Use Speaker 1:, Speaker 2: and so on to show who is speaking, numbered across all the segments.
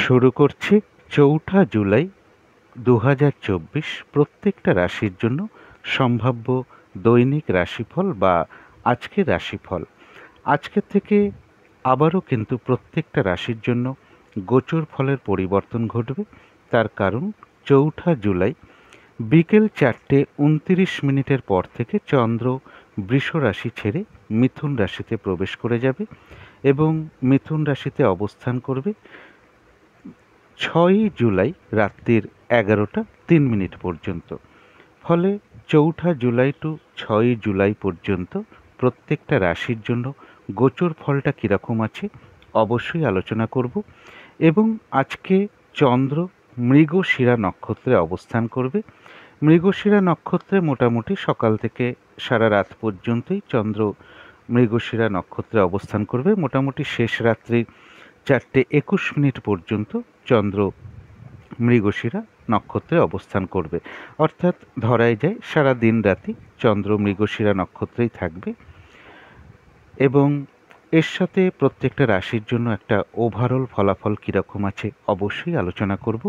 Speaker 1: শুরু করছি ৪ঠা জুলাই ২০২৪ প্রত্যেকটা রাশির জন্য সম্ভাব্য দৈনিক রাশিফল বা আজকের রাশিফল। আজকের থেকে আবারও কিন্তু প্রত্যেকটা রাশির জন্য গোচর ফলের পরিবর্তন ঘটবে। তার কারণ ৪ঠা জুলাই বিকেল ৪:২৯ পর থেকে চন্দ্র বৃষ রাশি ছেড়ে মিথুন রাশিতে প্রবেশ করে যাবে এবং মিথুন রাশিতে অবস্থান করবে ৬ই জুলাই রাত্রির ১১:০৩ পর্যন্ত। ফলে ৪ঠা জুলাই টু ৬ই জুলাই পর্যন্ত প্রত্যেকটা রাশির জন্য গোচর ফলটা কীরকম আছে অবশ্যই আলোচনা করব। এবং আজকে চন্দ্র মৃগশিরা নক্ষত্রে অবস্থান করবে। মৃগশিরা নক্ষত্রে মোটামুটি সকাল থেকে সারা রাত পর্যন্তই চন্দ্র মৃগশিরা নক্ষত্রে অবস্থান করবে। মোটামুটি শেষ রাত্রি ৪:২১ পর্যন্ত চন্দ্র মৃগশিরা নক্ষত্রে অবস্থান করবে। অর্থাৎ ধরাই যায় সারা দিন রাতি চন্দ্র মৃগশিরা নক্ষত্রেই থাকবে এবং এর সাথে প্রত্যেকটা রাশির জন্য একটা ওভারঅল ফলাফল কীরকম আছে অবশ্যই আলোচনা করব।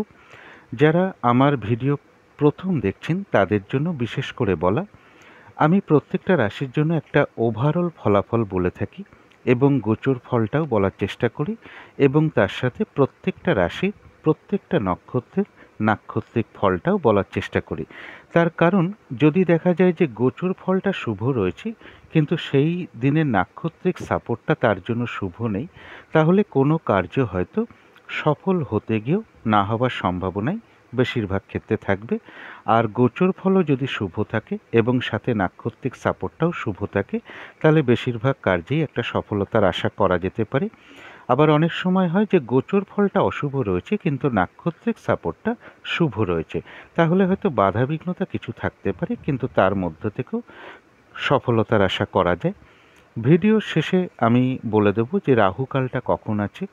Speaker 1: যারা আমার ভিডিও প্রথম দেখছেন তাদের জন্য বিশেষ করে বলা, আমি প্রত্যেকটা রাশির জন্য একটা ওভারঅল ফলাফল বলে থাকি এবং গোচর ফলটাও বলার চেষ্টা করি এবং তার সাথে প্রত্যেকটা রাশির প্রত্যেকটা নক্ষত্রের নাক্ষত্রিক ফলটাও বলার চেষ্টা করি। তার কারণ যদি দেখা যায় যে গোচর ফলটা শুভ রয়েছে কিন্তু সেই দিনের নাক্ষত্রিক সাপোর্টটা তার জন্য শুভ নেই, তাহলে কোনো কার্য হয়তো সফল হতে গিয়েও না হওয়ার সম্ভাবনাই বেশিরভাগ ক্ষেত্রে থাকবে। আর গোচর ফলও যদি শুভ থাকে এবং সাথে নাক্ষত্রিক সাপোর্টটাও শুভ থাকে তাহলে বেশিরভাগ কার্যেই একটা সফলতার আশা করা যেতে পারে। আবার অনেক সময় হয় যে গোচর ফলটা অশুভ রয়েছে কিন্তু নাক্ষত্রিক সাপোর্টটা শুভ রয়েছে, তাহলে হয়তো বাধাবিঘ্নতা কিছু থাকতে পারে কিন্তু তার মধ্য থেকেও সফলতার আশা করা যায়। ভিডিওর শেষে আমি বলে দেব যে রাহুকালটা কখন আছে,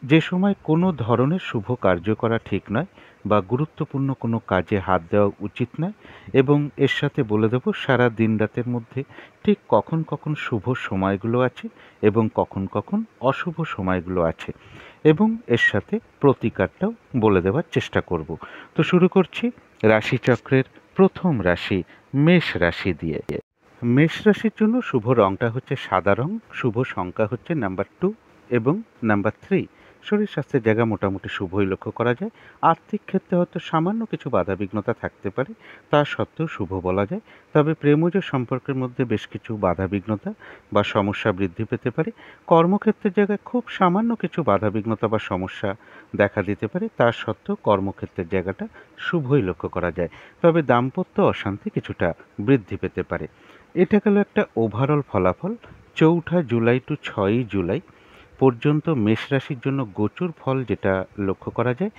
Speaker 1: যে সময় কোনো ধরনের শুভ কার্য করা ঠিক নয় বা গুরুত্বপূর্ণ কোনো কাজে হাত দেওয়া উচিত নয় এবং এর সাথে বলে দেব সারা দিন রাতের মধ্যে ঠিক কখন কখন শুভ সময়গুলো আছে এবং কখন কখন অশুভ সময়গুলো আছে এবং এর সাথে প্রতিকারটাও বলে দেওয়ার চেষ্টা করব। তো শুরু করছি রাশিচক্রের প্রথম রাশি মেষ রাশি দিয়ে। মেষ রাশির জন্য শুভ রংটা হচ্ছে সাদা রং, শুভ সংখ্যা হচ্ছে নাম্বার 2 এবং নাম্বার 3। শরীর স্বাস্থ্যের জায়গা মোটামুটি শুভই লক্ষ্য করা যায়। আর্থিক ক্ষেত্রে হয়তো সামান্য কিছু বাধাবিঘ্নতা থাকতে পারে, তা সত্ত্বেও শুভ বলা যায়। তবে প্রেমজ সম্পর্কের মধ্যে বেশ কিছু বাধাবিঘ্নতা বা সমস্যা বৃদ্ধি পেতে পারে। কর্মক্ষেত্রের জায়গায় খুব সামান্য কিছু বাধাবিঘ্নতা বা সমস্যা দেখা দিতে পারে, তা সত্ত্বেও কর্মক্ষেত্রের জায়গাটা শুভই লক্ষ্য করা যায়। তবে দাম্পত্য অশান্তি কিছুটা বৃদ্ধি পেতে পারে। এটা গেল একটা ওভারঅল ফলাফল। ৪ঠা জুলাই টু ৬ই জুলাই পর্যন্ত মেষ রাশির জন্য গোচর ফল যেটা লক্ষ্য করা যায়,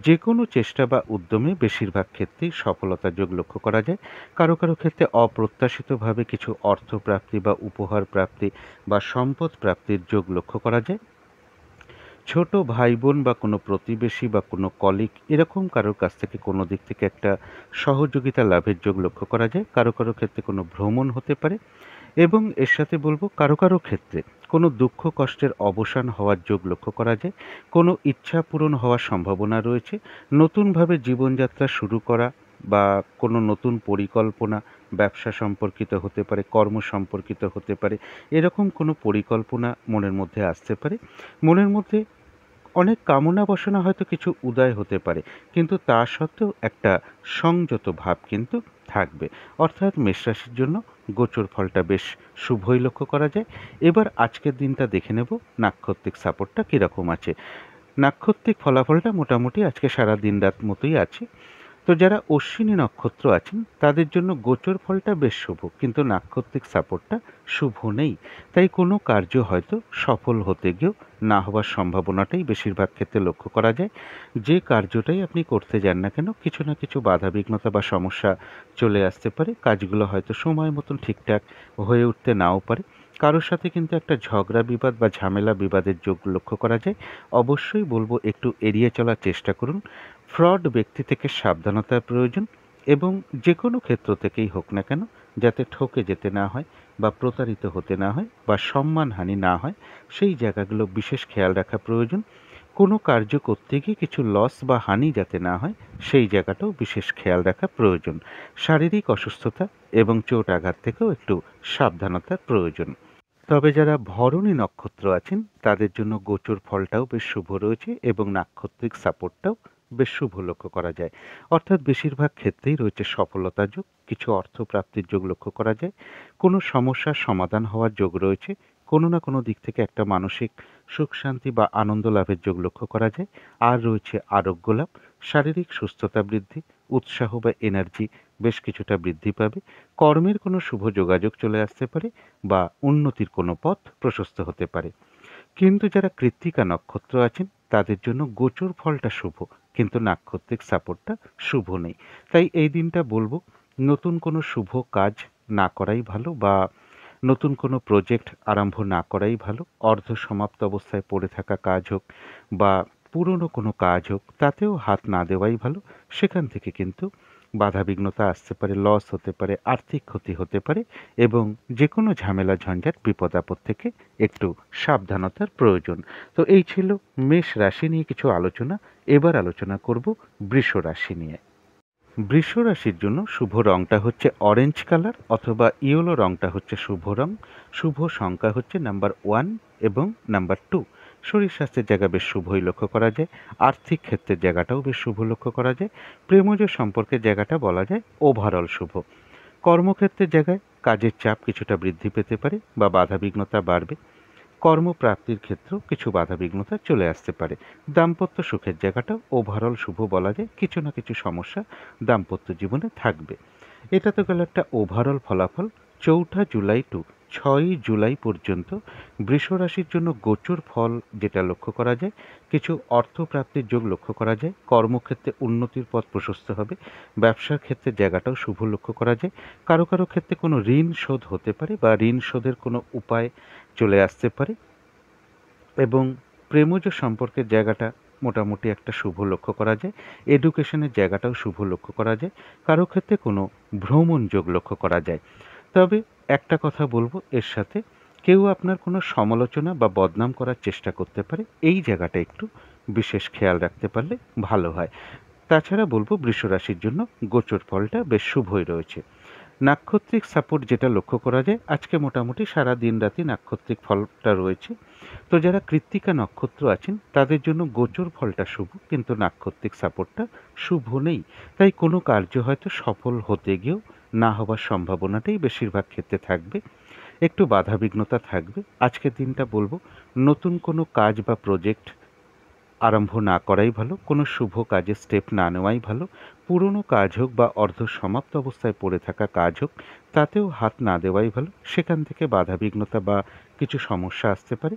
Speaker 1: যে কোনো চেষ্টা বা উদ্যমে বেশিরভাগ ক্ষেত্রেই সফলতার যোগ লক্ষ্য করা যায়। কারো কারো ক্ষেত্রে অপ্রত্যাশিতভাবে কিছু অর্থপ্রাপ্তি বা উপহার প্রাপ্তি বা সম্পদ প্রাপ্তির যোগ লক্ষ্য করা যায়। ছোট ভাই বোন বা কোনো প্রতিবেশী বা কোনো কলিগ এরকম কারোর কাছ থেকে কোনো দিক থেকে একটা সহযোগিতা লাভের যোগ লক্ষ্য করা যায়। কারো কারো ক্ষেত্রে কোনো ভ্রমণ হতে পারে এবং এর সাথে বলবো কারো কারো ক্ষেত্রে কোনো দুঃখ কষ্টের অবসান হওয়ার যোগ লক্ষ্য করা যায়। কোনো ইচ্ছা পূরণ হওয়ার সম্ভাবনা রয়েছে। নতুনভাবে জীবনযাত্রা শুরু করা বা কোনো নতুন পরিকল্পনা ব্যবসা সম্পর্কিত হতে পারে, কর্ম সম্পর্কিত হতে পারে, এরকম কোনো পরিকল্পনা মনের মধ্যে আসতে পারে। মনের মধ্যে অনেক কামনা বাসনা হয়তো কিছু উদয় হতে পারে কিন্তু তা সত্ত্বেও একটা সংযত ভাব কিন্তু থাকবে। অর্থাৎ মেষ রাশির জন্য গোচর ফলটা বেশ শুভই লক্ষ্য করা যায়। এবার আজকের দিনটা দেখে নেব নাক্ষত্রিক সাপোর্টটা কীরকম আছে। নাক্ষত্রিক ফলাফলটা মোটামুটি আজকে সারা দিন রাত মতোই আছে। তো যারা অশ্বিনী নক্ষত্র আছেন তাদের জন্য গোচর ফলটা বেশ শুভ কিন্তু নাক্ষত্রিক সাপোর্টটা শুভ নেই, তাই কোনো কার্য হয়তো সফল হতে গিয়েও না হওয়ার সম্ভাবনাটাই বেশিরভাগ ক্ষেত্রে লক্ষ্য করা যায়। যে কার্যটাই আপনি করতে যান না কেন কিছু না কিছু বাধাবিঘ্নতা বা সমস্যা চলে আসতে পারে, কাজগুলো হয়তো সময় মতন ঠিকঠাক হয়ে উঠতে নাও পারে। কারোর সাথে কিন্তু একটা ঝগড়া বিবাদ বা ঝামেলা বিবাদের যোগ লক্ষ্য করা যায়। অবশ্যই বলবো একটু এড়িয়ে চলার চেষ্টা করুন। ফ্রড ব্যক্তি থেকে সাবধানতার প্রয়োজন এবং যে কোনো ক্ষেত্র থেকেই হোক না কেন যাতে ঠকে যেতে না হয় বা প্রতারিত হতে না হয় বা সম্মানহানি না হয় সেই জায়গাগুলো বিশেষ খেয়াল রাখা প্রয়োজন। কোনো কার্য করতে গিয়ে কিছু লস বা হানি যাতে না হয় সেই জায়গাটাও বিশেষ খেয়াল রাখা প্রয়োজন। শারীরিক অসুস্থতা এবং চোট আঘাত থেকেও একটু সাবধানতার প্রয়োজন। তবে যারা ভরণী নক্ষত্র আছেন তাদের জন্য গোচর ফলটাও বেশ শুভ রয়েছে এবং নাক্ষত্রিক সাপোর্টটাও বেশ শুভ লক্ষ্য করা যায়। অর্থাৎ বেশিরভাগ ক্ষেত্রেই রয়েছে সফলতার যোগ, কিছু অর্থ প্রাপ্তির যোগ লক্ষ্য করা যায়, কোনো সমস্যার সমাধান হওয়ার যোগ রয়েছে, কোনো না কোনো দিক থেকে একটা মানসিক সুখ শান্তি বা আনন্দ লাভের যোগ লক্ষ্য করা যায়। আর রয়েছে আরোগ্য লাভ, শারীরিক সুস্থতা বৃদ্ধি, উৎসাহ বা এনার্জি বেশ কিছুটা বৃদ্ধি পাবে, কর্মের কোনো শুভ যোগাযোগ চলে আসতে পারে বা উন্নতির কোনো পথ প্রশস্ত হতে পারে। কিন্তু যারা কৃত্তিকা নক্ষত্র আছেন তাদের জন্য গোচর ফলটা শুভ, কিন্তু নাক্ষত্রিক সাপোর্টটা শুভ নেই। তাই এই দিনটা বলবো নতুন কোনো শুভ কাজ না করাই ভালো, বা নতুন কোনো প্রজেক্ট আরম্ভ না করাই ভালো। অর্ধ সমাপ্ত অবস্থায় পড়ে থাকা কাজ হোক বা পুরনো কোনো কাজ হোক, তাতেও হাত না দেওয়াই ভালো। সেখান থেকে কিন্তু বাধাবিঘ্নতা আসতে পারে, লস হতে পারে, আর্থিক ক্ষতি হতে পারে এবং যে কোনো ঝামেলা ঝঞ্ঝাট বিপদ আপদ থেকে একটু সাবধানতার প্রয়োজন। তো এই ছিল মেষ রাশি নিয়ে কিছু আলোচনা। এবার আলোচনা করব বৃষ রাশি নিয়ে। বৃষ রাশির জন্য শুভ রংটা হচ্ছে অরেঞ্জ কালার অথবা ইয়েলো রংটা হচ্ছে শুভ রং। শুভ সংখ্যা হচ্ছে নাম্বার 1 এবং নাম্বার 2। শরীর স্বাস্থ্যের জায়গা বেশ শুভই লক্ষ্য করা যায়। আর্থিক ক্ষেত্রের জায়গাটাও বেশ শুভ লক্ষ্য করা যায়। প্রেমজ সম্পর্কের জায়গাটা বলা যায় ওভারঅল শুভ। কর্মক্ষেত্রের জায়গায় কাজের চাপ কিছুটা বৃদ্ধি পেতে পারে বা বাধাবিঘ্নতা বাড়বে। কর্মপ্রাপ্তির ক্ষেত্রেও কিছু বাধাবিঘ্নতা চলে আসতে পারে। দাম্পত্য সুখের জায়গাটাও ওভারঅল শুভ বলা যায়। কিছু না কিছু সমস্যা দাম্পত্য জীবনে থাকবে। এটা তো গেল একটা ওভারঅল ফলাফল। 4 জুলাই টু 6 জুলাই পর্যন্ত বৃষ রাশির জন্য গোচর ফল যেটা লক্ষ্য করা যায়, কিছু অর্থপ্রাপ্তির যোগ লক্ষ্য করা যায়, কর্মক্ষেত্রে উন্নতির পথ প্রশস্ত হবে, ব্যবসার ক্ষেত্রে জায়গাটাও শুভ লক্ষ্য করা যায়। কারো কারো ক্ষেত্রে কোনো ঋণ শোধ হতে পারে বা ঋণ শোধের কোনো উপায় চলে আসতে পারে এবং প্রেমজ সম্পর্কের জায়গাটা মোটামুটি একটা শুভ লক্ষ্য করা যায়। এডুকেশনের জায়গাটাও শুভ লক্ষ্য করা যায়। কারো ক্ষেত্রে কোনো ভ্রমণ যোগ লক্ষ্য করা যায়। তবে একটা কথা বলবো এর সাথে, কেউ আপনার কোনো সমালোচনা বা বদনাম করার চেষ্টা করতে পারে, এই জায়গাটা একটু বিশেষ খেয়াল রাখতে পারলে ভালো হয়। তাছাড়া বলবো বৃষ রাশির জন্য গোচর ফলটা বেশ শুভই রয়েছে। নাক্ষত্রিক সাপোর্ট যেটা লক্ষ্য করা যায়, আজকে মোটামুটি সারা দিন রাতি নাক্ষত্রিক ফলটা রয়েছে। তো যারা কৃত্তিকা নক্ষত্র আছেন তাদের জন্য গোচর ফলটা শুভ, কিন্তু নাক্ষত্রিক সাপোর্টটা শুভ নেই। তাই কোনো কার্য হয়তো সফল হতে গিয়েও না হওয়ার সম্ভাবনাটাই বেশিরভাগ ক্ষেত্রে থাকবে। একটু বাধাবিঘ্নতা থাকবে। আজকের দিনটা বলবো নতুন কোনো কাজ বা প্রজেক্ট আরম্ভ না করাই ভালো, কোনো শুভ কাজে স্টেপ না নেওয়াই ভালো। পুরনো কাজ হোক বা অর্ধ সমাপ্ত অবস্থায় পড়ে থাকা কাজ হোক, তাতেও হাত না দেওয়াই ভালো। সেখান থেকে বাধাবিঘ্নতা বা কিছু সমস্যা আসতে পারে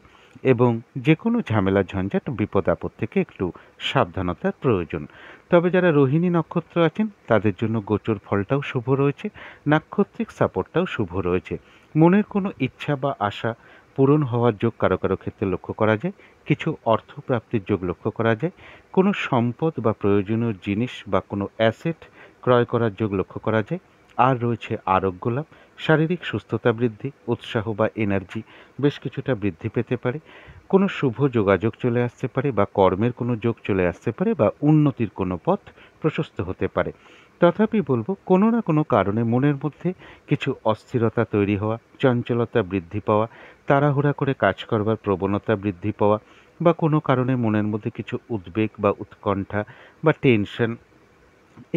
Speaker 1: এবং যে কোনো ঝামেলা ঝঞ্ঝাট বিপদ আপদ থেকে একটু সাবধানতার প্রয়োজন। তবে যারা রোহিণী নক্ষত্র আছেন তাদের জন্য গোচর ফলটাও শুভ রয়েছে, নাক্ষত্রিক সাপোর্টটাও শুভ রয়েছে। মনের কোনো ইচ্ছা বা আশা পূরণ হওয়ার যোগ কারো কারো ক্ষেত্রে লক্ষ্য করা যায়। কিছু অর্থপ্রাপ্তির যোগ লক্ষ্য করা যায়। কোনো সম্পদ বা প্রয়োজনীয় জিনিস বা কোনো অ্যাসেট ক্রয় করার যোগ লক্ষ্য করা যায়। আর রয়েছে আরোগ্য লাভ, শারীরিক সুস্থতা বৃদ্ধি, উৎসাহ বা এনার্জি বেশ কিছুটা বৃদ্ধি পেতে পারে। কোনো শুভ যোগাযোগ চলে আসতে পারে বা কর্মের কোনো যোগ চলে আসতে পারে বা উন্নতির কোনো পথ প্রশস্ত হতে পারে। তথাপি বলবো কোনো না কোনো কারণে মনের মধ্যে কিছু অস্থিরতা তৈরি হওয়া, চঞ্চলতা বৃদ্ধি পাওয়া, তাড়াহুড়া করে কাজ করবার প্রবণতা বৃদ্ধি পাওয়া বা কোনো কারণে মনের মধ্যে কিছু উদ্বেগ বা উৎকণ্ঠা বা টেনশন,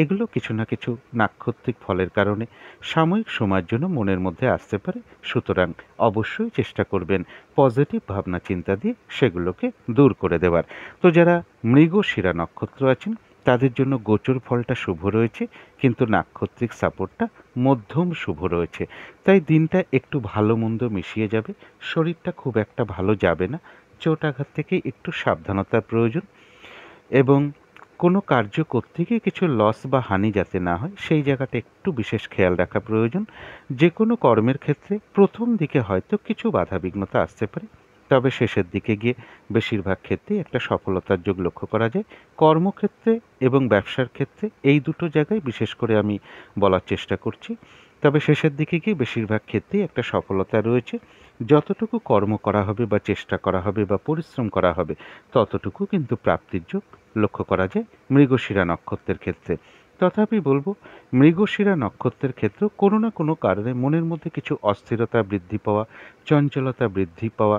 Speaker 1: এগুলো কিছু না কিছু নাক্ষত্রিক ফলের কারণে সাময়িক সময়ের জন্য মনের মধ্যে আসতে পারে। সুতরাং অবশ্যই চেষ্টা করবেন পজিটিভ ভাবনা চিন্তা দিয়ে সেগুলোকে দূর করে দেওয়ার। তো যারা মৃগশিরা নক্ষত্র আছেন তাদের জন্য গোচর ফলটা শুভ রয়েছে, কিন্তু নাক্ষত্রিক সাপোর্টটা মধ্যম শুভ রয়েছে। তাই দিনটা একটু ভালো মন্দ মিশিয়ে যাবে, শরীরটা খুব একটা ভালো যাবে না, চোট আঘাত থেকে একটু সাবধানতার প্রয়োজন এবং কোনো কার্য করতে গিয়ে কিছু লস বা হানি যাতে না হয় সেই জায়গাটা একটু বিশেষ খেয়াল রাখা প্রয়োজন। যে কোনো কর্মের ক্ষেত্রে প্রথম দিকে হয়তো কিছু বাধাবিঘ্নতা আসতে পারে, তবে শেষের দিকে গিয়ে বেশিরভাগ ক্ষেত্রেই একটা সফলতার যোগ লক্ষ্য করা যায়। কর্মক্ষেত্রে এবং ব্যবসার ক্ষেত্রে এই দুটো জায়গায় বিশেষ করে আমি বলার চেষ্টা করছি। তবে শেষের দিকে গিয়ে বেশিরভাগ ক্ষেত্রেই একটা সফলতা রয়েছে। যতটুকু কর্ম করা হবে বা চেষ্টা করা হবে বা পরিশ্রম করা হবে, ততটুকু কিন্তু প্রাপ্তির যোগ লক্ষ্য করা যায় মৃগশিরা নক্ষত্রের ক্ষেত্রে। তথাপি বলবো, মৃগশিরা নক্ষত্রের ক্ষেত্রেও কোনো না কোনো কারণে মনের মধ্যে কিছু অস্থিরতা বৃদ্ধি পাওয়া, চঞ্চলতা বৃদ্ধি পাওয়া,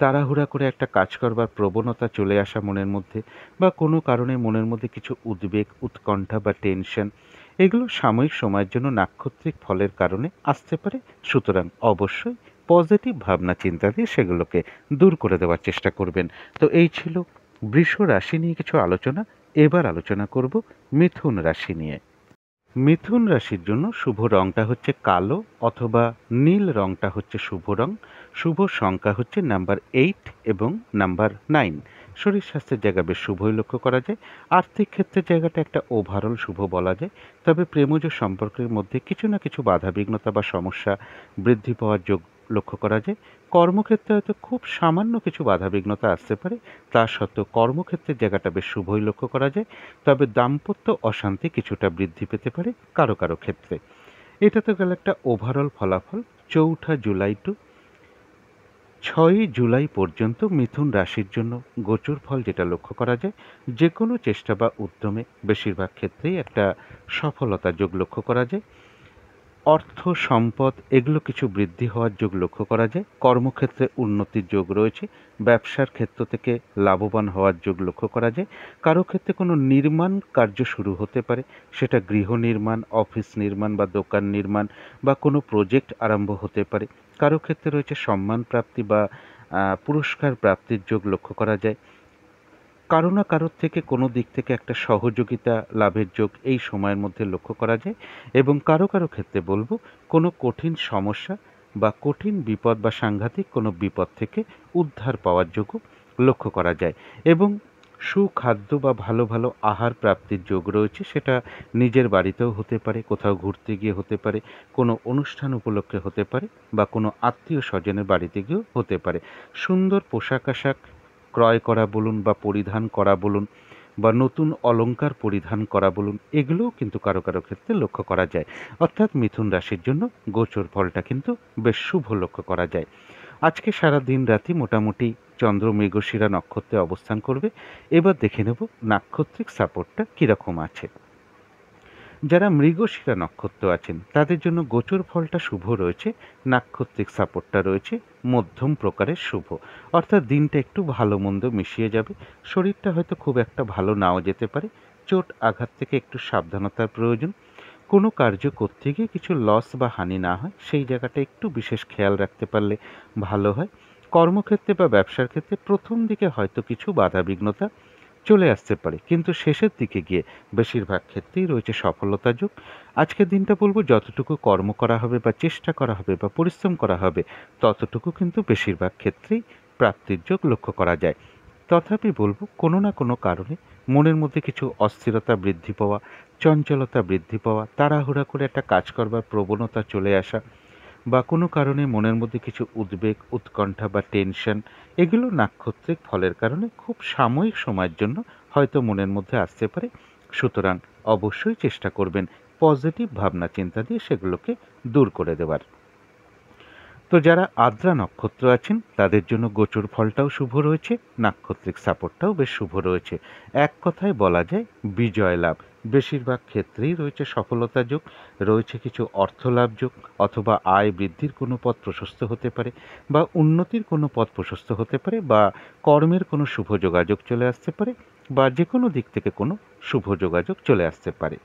Speaker 1: তাড়াহুড়া করে একটা কাজ করবার প্রবণতা চলে আসা মনের মধ্যে, বা কোনো কারণে মনের মধ্যে কিছু উদ্বেগ, উৎকণ্ঠা বা টেনশন, এগুলো সাময়িক সময়ের জন্য নাক্ষত্রিক ফলের কারণে আসতে পারে। সুতরাং অবশ্যই পজিটিভ ভাবনা চিন্তা দিয়ে সেগুলোকে দূর করে দেওয়ার চেষ্টা করবেন। তো এই ছিল বৃষ রাশি নিয়ে কিছু আলোচনা। এবার আলোচনা করব মিথুন রাশি নিয়ে। মিথুন রাশির জন্য শুভ রংটা হচ্ছে কালো অথবা নীল, রংটা হচ্ছে শুভ রং। শুভ সংখ্যা হচ্ছে নাম্বার 8 এবং নাম্বার 9। শরীর স্বাস্থ্যের জায়গা বেশ শুভই লক্ষ্য করা যায়। আর্থিক ক্ষেত্রের জায়গাটা একটা ওভারঅল শুভ বলা যায়। তবে প্রেমজ সম্পর্কের মধ্যে কিছু না কিছু বাধাবিঘ্নতা বা সমস্যা বৃদ্ধি পাওয়ার যোগ লক্ষ্য করা যায়। কর্মক্ষেত্রে হয়তো খুব সামান্য কিছু বাধাবিঘ্নতা আসতে পারে, তা সত্ত্বেও কর্মক্ষেত্রের জায়গাটা বেশ শুভই লক্ষ্য করা যায়। তবে দাম্পত্য অশান্তি কিছুটা বৃদ্ধি পেতে পারে কারো কারো ক্ষেত্রে। এটা তো গেল একটা ওভারঅল ফলাফল। 4 জুলাই টু 6 জুলাই পর্যন্ত মিথুন রাশির জন্য গোচর ফল যেটা লক্ষ্য করা যায়, যে কোনো চেষ্টা বা উদ্যমে বেশিরভাগ ক্ষেত্রেই একটা সফলতা যোগ লক্ষ্য করা যায়। অর্থ সম্পদ এগুলো কিছু বৃদ্ধি হওয়ার যোগ লক্ষ্য করা যায়। কর্মক্ষেত্রে উন্নতির যোগ রয়েছে। ব্যবসার ক্ষেত্র থেকে লাভবান হওয়ার যোগ লক্ষ্য করা যায়। কারো ক্ষেত্রে কোনো নির্মাণ কার্য শুরু হতে পারে, সেটা গৃহ নির্মাণ, অফিস নির্মাণ বা দোকান নির্মাণ বা কোনো প্রজেক্ট আরম্ভ হতে পারে। কারো ক্ষেত্রে রয়েছে সম্মান প্রাপ্তি বা পুরস্কার প্রাপ্তির যোগ লক্ষ্য করা যায়। কারো না কারোর থেকে কোনো দিক থেকে একটা সহযোগিতা লাভের যোগ এই সময়ের মধ্যে লক্ষ্য করা যায়। এবং কারো কারো ক্ষেত্রে বলবো, কোনো কঠিন সমস্যা বা কঠিন বিপদ বা সাংঘাতিক কোনো বিপদ থেকে উদ্ধার পাওয়ার যোগও লক্ষ্য করা যায়। এবং সুখাদ্য বা ভালো ভালো আহার প্রাপ্তির যোগ রয়েছে। সেটা নিজের বাড়িতেও হতে পারে, কোথাও ঘুরতে গিয়ে হতে পারে, কোনো অনুষ্ঠান উপলক্ষে হতে পারে, বা কোনো আত্মীয় স্বজনের বাড়িতে গিয়েও হতে পারে। সুন্দর পোশাক আশাক ক্রয় করা বলুন বা পরিধান করা বলুন, বা নতুন অলংকার পরিধান করা বলুন, এগুলোও কিন্তু কারো কারো ক্ষেত্রে লক্ষ্য করা যায়। অর্থাৎ মিথুন রাশির জন্য গোচর ফলটা কিন্তু বেশ শুভ লক্ষ্য করা যায়। আজকে সারা দিন রাতি মোটামুটি চন্দ্র মৃগশিরা নক্ষত্রে অবস্থান করবে। এবার দেখে নেব নাক্ষত্রিক সাপোর্টটা কীরকম আছে। যারা মৃগশিরা নক্ষত্র আছেন তাদের জন্য গোচর ফলটা শুভ রয়েছে। নাক্ষত্রিক সাপোর্টটা রয়েছে মধ্যম প্রকারের শুভ। অর্থাৎ দিনটা একটু ভালো মন্দ মিশিয়ে যাবে। শরীরটা হয়তো খুব একটা ভালো নাও যেতে পারে। চোট আঘাত থেকে একটু সাবধানতার প্রয়োজন। কোনো কার্য করতে গিয়ে কিছু লস বা হানি না হয়, সেই জায়গাটা একটু বিশেষ খেয়াল রাখতে পারলে ভালো হয়। কর্মক্ষেত্রে বা ব্যবসার ক্ষেত্রে প্রথম দিকে হয়তো কিছু বাধাবিঘ্নতা চলে আসতে পারে, কিন্তু শেষের দিকে গিয়ে বেশিরভাগ ক্ষেত্রেই রয়েছে সফলতা যোগ। আজকের দিনটা বলবো, যতটুকু কর্ম করা হবে বা চেষ্টা করা হবে বা পরিশ্রম করা হবে, ততটুকু কিন্তু বেশিরভাগ ক্ষেত্রেই প্রাপ্তির যোগ লক্ষ্য করা যায়। তথাপি বলবো, কোনো না কোনো কারণে মনের মধ্যে কিছু অস্থিরতা বৃদ্ধি পাওয়া, চঞ্চলতা বৃদ্ধি পাওয়া, তাড়াহুড়া করে একটা কাজ করবার প্রবণতা চলে আসা, বা কোনো কারণে মনের মধ্যে কিছু উদ্বেগ, উৎকণ্ঠা বা টেনশন, এগুলো নাক্ষত্রিক ফলের কারণে খুব সাময়িক সময়ের জন্য হয়তো মনের মধ্যে আসতে পারে। সুতরাং অবশ্যই চেষ্টা করবেন পজিটিভ ভাবনা চিন্তা দিয়ে সেগুলোকে দূর করে দেওয়ার। তো যারা আদ্রা নক্ষত্র আছেন তাদের জন্য গোচর ফলটাও শুভ রয়েছে, নাক্ষত্রিক সাপোর্টটাও বেশ শুভ রয়েছে। এক কথায় বলা যায় বিজয় লাভ। বেশিরভাগ ক্ষেত্রেই রয়েছে সফলতা যোগ, রয়েছে কিছু অর্থ লাভ যোগ, অথবা আয় বৃদ্ধির কোনো পথ প্রশস্ত হতে পারে, বা উন্নতির কোনো পথ প্রশস্ত হতে পারে, বা কর্মের কোনো শুভ যোগাযোগ চলে আসতে পারে, বা যে কোনো দিক থেকে কোনো শুভ যোগাযোগ চলে আসতে পারে।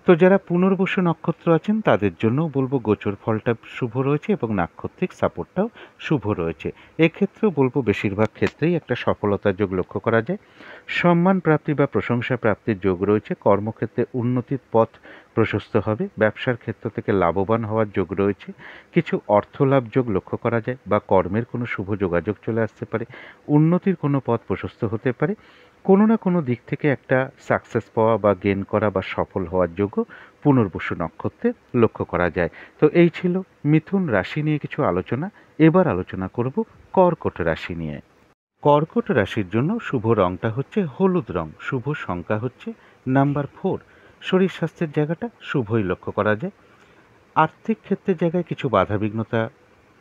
Speaker 1: তো যারা পুনর্বসু নক্ষত্র আছেন তাদের জন্যও বলবো গোচর ফলটা শুভ রয়েছে এবং নাক্ষত্রিক সাপোর্টটাও শুভ রয়েছে। এক্ষেত্রেও বলবো বেশিরভাগ ক্ষেত্রেই একটা সফলতার যোগ লক্ষ্য করা যায়। সম্মান প্রাপ্তি বা প্রশংসা প্রাপ্তির যোগ রয়েছে। কর্মক্ষেত্রে উন্নতির পথ প্রশস্ত হবে। ব্যবসার ক্ষেত্র থেকে লাভবান হওয়ার যোগ রয়েছে। কিছু অর্থলাভ যোগ লক্ষ্য করা যায়, বা কর্মের কোনো শুভ যোগাযোগ চলে আসতে পারে। উন্নতির কোনো পথ প্রশস্ত হতে পারে। কোনো না কোনো দিক থেকে একটা সাকসেস পাওয়া বা গেন করা বা সফল হওয়ার যোগ্য পুনর্বসু নক্ষত্রে লক্ষ্য করা যায়। তো এই ছিল মিথুন রাশি নিয়ে কিছু আলোচনা। এবার আলোচনা করব কর্কট রাশি নিয়ে। কর্কট রাশির জন্য শুভ রংটা হচ্ছে হলুদ রং। শুভ সংখ্যা হচ্ছে নাম্বার 4। শরীর স্বাস্থ্যের জায়গাটা শুভই লক্ষ্য করা যায়। আর্থিক ক্ষেত্রের জায়গায় কিছু বাধাবিঘ্নতা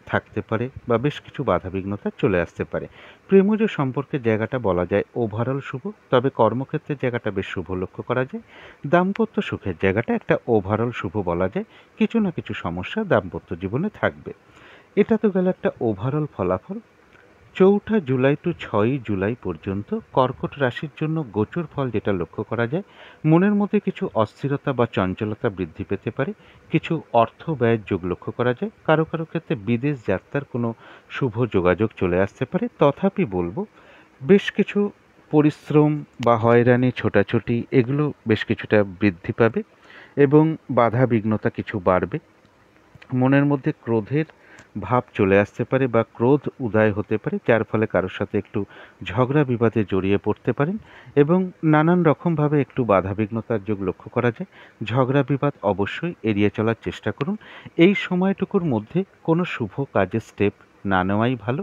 Speaker 1: থাকতে পারে বা বেশ কিছু বাধাবিঘ্নতা চলে আসতে পারে। প্রেমজ সম্পর্কের জায়গাটা বলা যায় ওভারঅল শুভ, তবে কর্মক্ষেত্রের জায়গাটা বেশ শুভ লক্ষ্য করা যায়। দাম্পত্য সুখের জায়গাটা একটা ওভারঅল শুভ বলা যায়। কিছু না কিছু সমস্যা দাম্পত্য জীবনে থাকবে। এটা তো গেল একটা ওভারঅল ফলাফল। ৪ঠা জুলাই টু ৬ই জুলাই পর্যন্ত কর্কট রাশির জন্য গোচর ফল যেটা লক্ষ্য করা যায়, মনের মধ্যে কিছু অস্থিরতা বা চঞ্চলতা বৃদ্ধি পেতে পারে। কিছু অর্থ ব্যয়ের যোগ লক্ষ্য করা যায়। কারো কারো ক্ষেত্রে বিদেশ যাত্রার কোনো শুভ যোগাযোগ চলে আসতে পারে। তথাপি বলবো বেশ কিছু পরিশ্রম বা হয়রানি ছোটাছুটি এগুলো বেশ কিছুটা বৃদ্ধি পাবে এবং বাধা বিঘ্নতা কিছু বাড়বে। মনের মধ্যে ক্রোধের ভাব চলে আসতে পারে বা ক্রোধ উদয় হতে পারে, যার ফলে কারোর সাথে একটু ঝগড়া বিবাদে জড়িয়ে পড়তে পারেন এবং নানান রকমভাবে একটু বাধাবিঘ্নতার যোগ লক্ষ্য করা যায়। ঝগড়া বিবাদ অবশ্যই এড়িয়ে চলার চেষ্টা করুন। এই সময়টুকুর মধ্যে কোনো শুভ কাজে স্টেপ না নেওয়াই ভালো,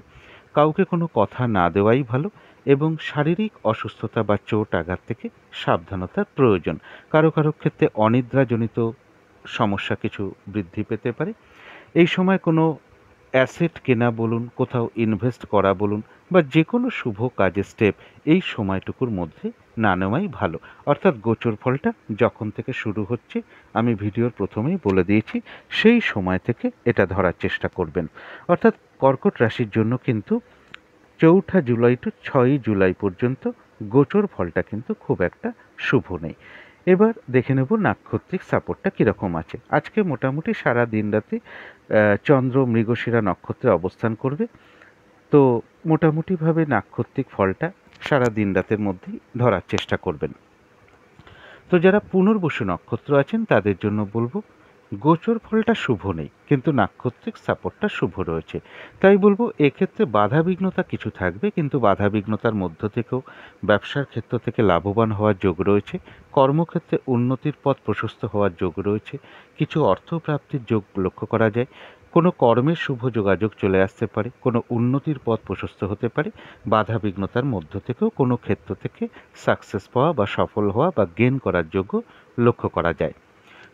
Speaker 1: কাউকে কোনো কথা না দেওয়াই ভালো এবং শারীরিক অসুস্থতা বা চোট আঘাত থেকে সাবধানতার প্রয়োজন। কারো কারো ক্ষেত্রে অনিদ্রাজনিত সমস্যা কিছু বৃদ্ধি পেতে পারে। এই সময় কোনো অ্যাসেট কেনা বলুন, কোথাও ইনভেস্ট করা বলুন বা যে কোনো শুভ কাজের স্টেপ এই সময়টুকুর মধ্যে না নেওয়াই ভালো। অর্থাৎ গোচর ফলটা যখন থেকে শুরু হচ্ছে, আমি ভিডিওর প্রথমেই বলে দিয়েছি, সেই সময় থেকে এটা ধরার চেষ্টা করবেন। অর্থাৎ কর্কট রাশির জন্য কিন্তু ৪ঠা জুলাই টু ৬ই জুলাই পর্যন্ত গোচর ফলটা কিন্তু খুব একটা শুভ নেই। এবার দেখে নেব নাক্ষত্রিক সাপোর্টটা কীরকম আছে। আজকে মোটামুটি সারা দিন রাতে চন্দ্র মৃগশিরা নক্ষত্রে অবস্থান করবে। তো মোটামুটিভাবে নাক্ষত্রিক ফলটা সারা দিন রাতের মধ্যেই ধরার চেষ্টা করবেন। তো যারা পুনর্বসু নক্ষত্র আছেন তাদের জন্য বলবো গোচর ফলটা শুভ নেই, কিন্তু নাক্ষত্রিক সাপোর্টটা শুভ রয়েছে। তাই বলবো এক্ষেত্রে বাধাবিঘ্নতা কিছু থাকবে, কিন্তু বাধাবিঘ্নতার মধ্য থেকেও ব্যবসার ক্ষেত্র থেকে লাভবান হওয়ার যোগ রয়েছে। কর্মক্ষেত্রে উন্নতির পথ প্রশস্ত হওয়ার যোগ রয়েছে। কিছু অর্থপ্রাপ্তির যোগ লক্ষ্য করা যায়। কোনো কর্মের শুভ যোগাযোগ চলে আসতে পারে, কোনো উন্নতির পথ প্রশস্ত হতে পারে। বাধাবিঘ্নতার মধ্য থেকেও কোনো ক্ষেত্র থেকে সাকসেস পাওয়া বা সফল হওয়া বা গেন করার যোগ্য লক্ষ্য করা যায়।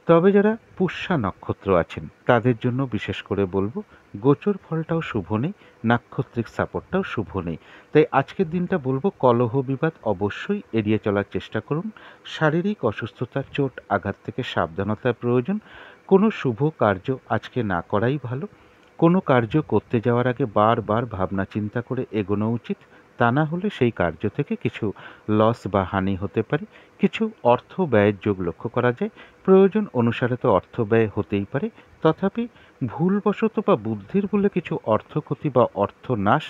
Speaker 1: তবে যারা পুষ্যা নক্ষত্র আছেন তাদের জন্য বিশেষ করে বলবো গোচর ফলটাও শুভ নেই, নাক্ষত্রিক সাপোর্টটাও শুভ নেই। তাই আজকের দিনটা বলবো কলহ বিবাদ অবশ্যই এড়িয়ে চলার চেষ্টা করুন। শারীরিক অসুস্থতা চোট আঘাত থেকে সাবধানতার প্রয়োজন। কোনো শুভ কার্য আজকে না করাই ভালো। কোনো কার্য করতে যাওয়ার আগে বারবার ভাবনা চিন্তা করে এগোনো উচিত, তা না হলে সেই কার্য থেকে কিছু লস বা হানি হতে পারে। কিছু অর্থ ব্যয়ের যোগ লক্ষ্য করা যায়। প্রয়োজন অনুসারে তো অর্থ ব্যয় হতেই পারে, তথাপি ভুলবশত বা বুদ্ধির বলে কিছু অর্থ ক্ষতি বা অর্থ নাশ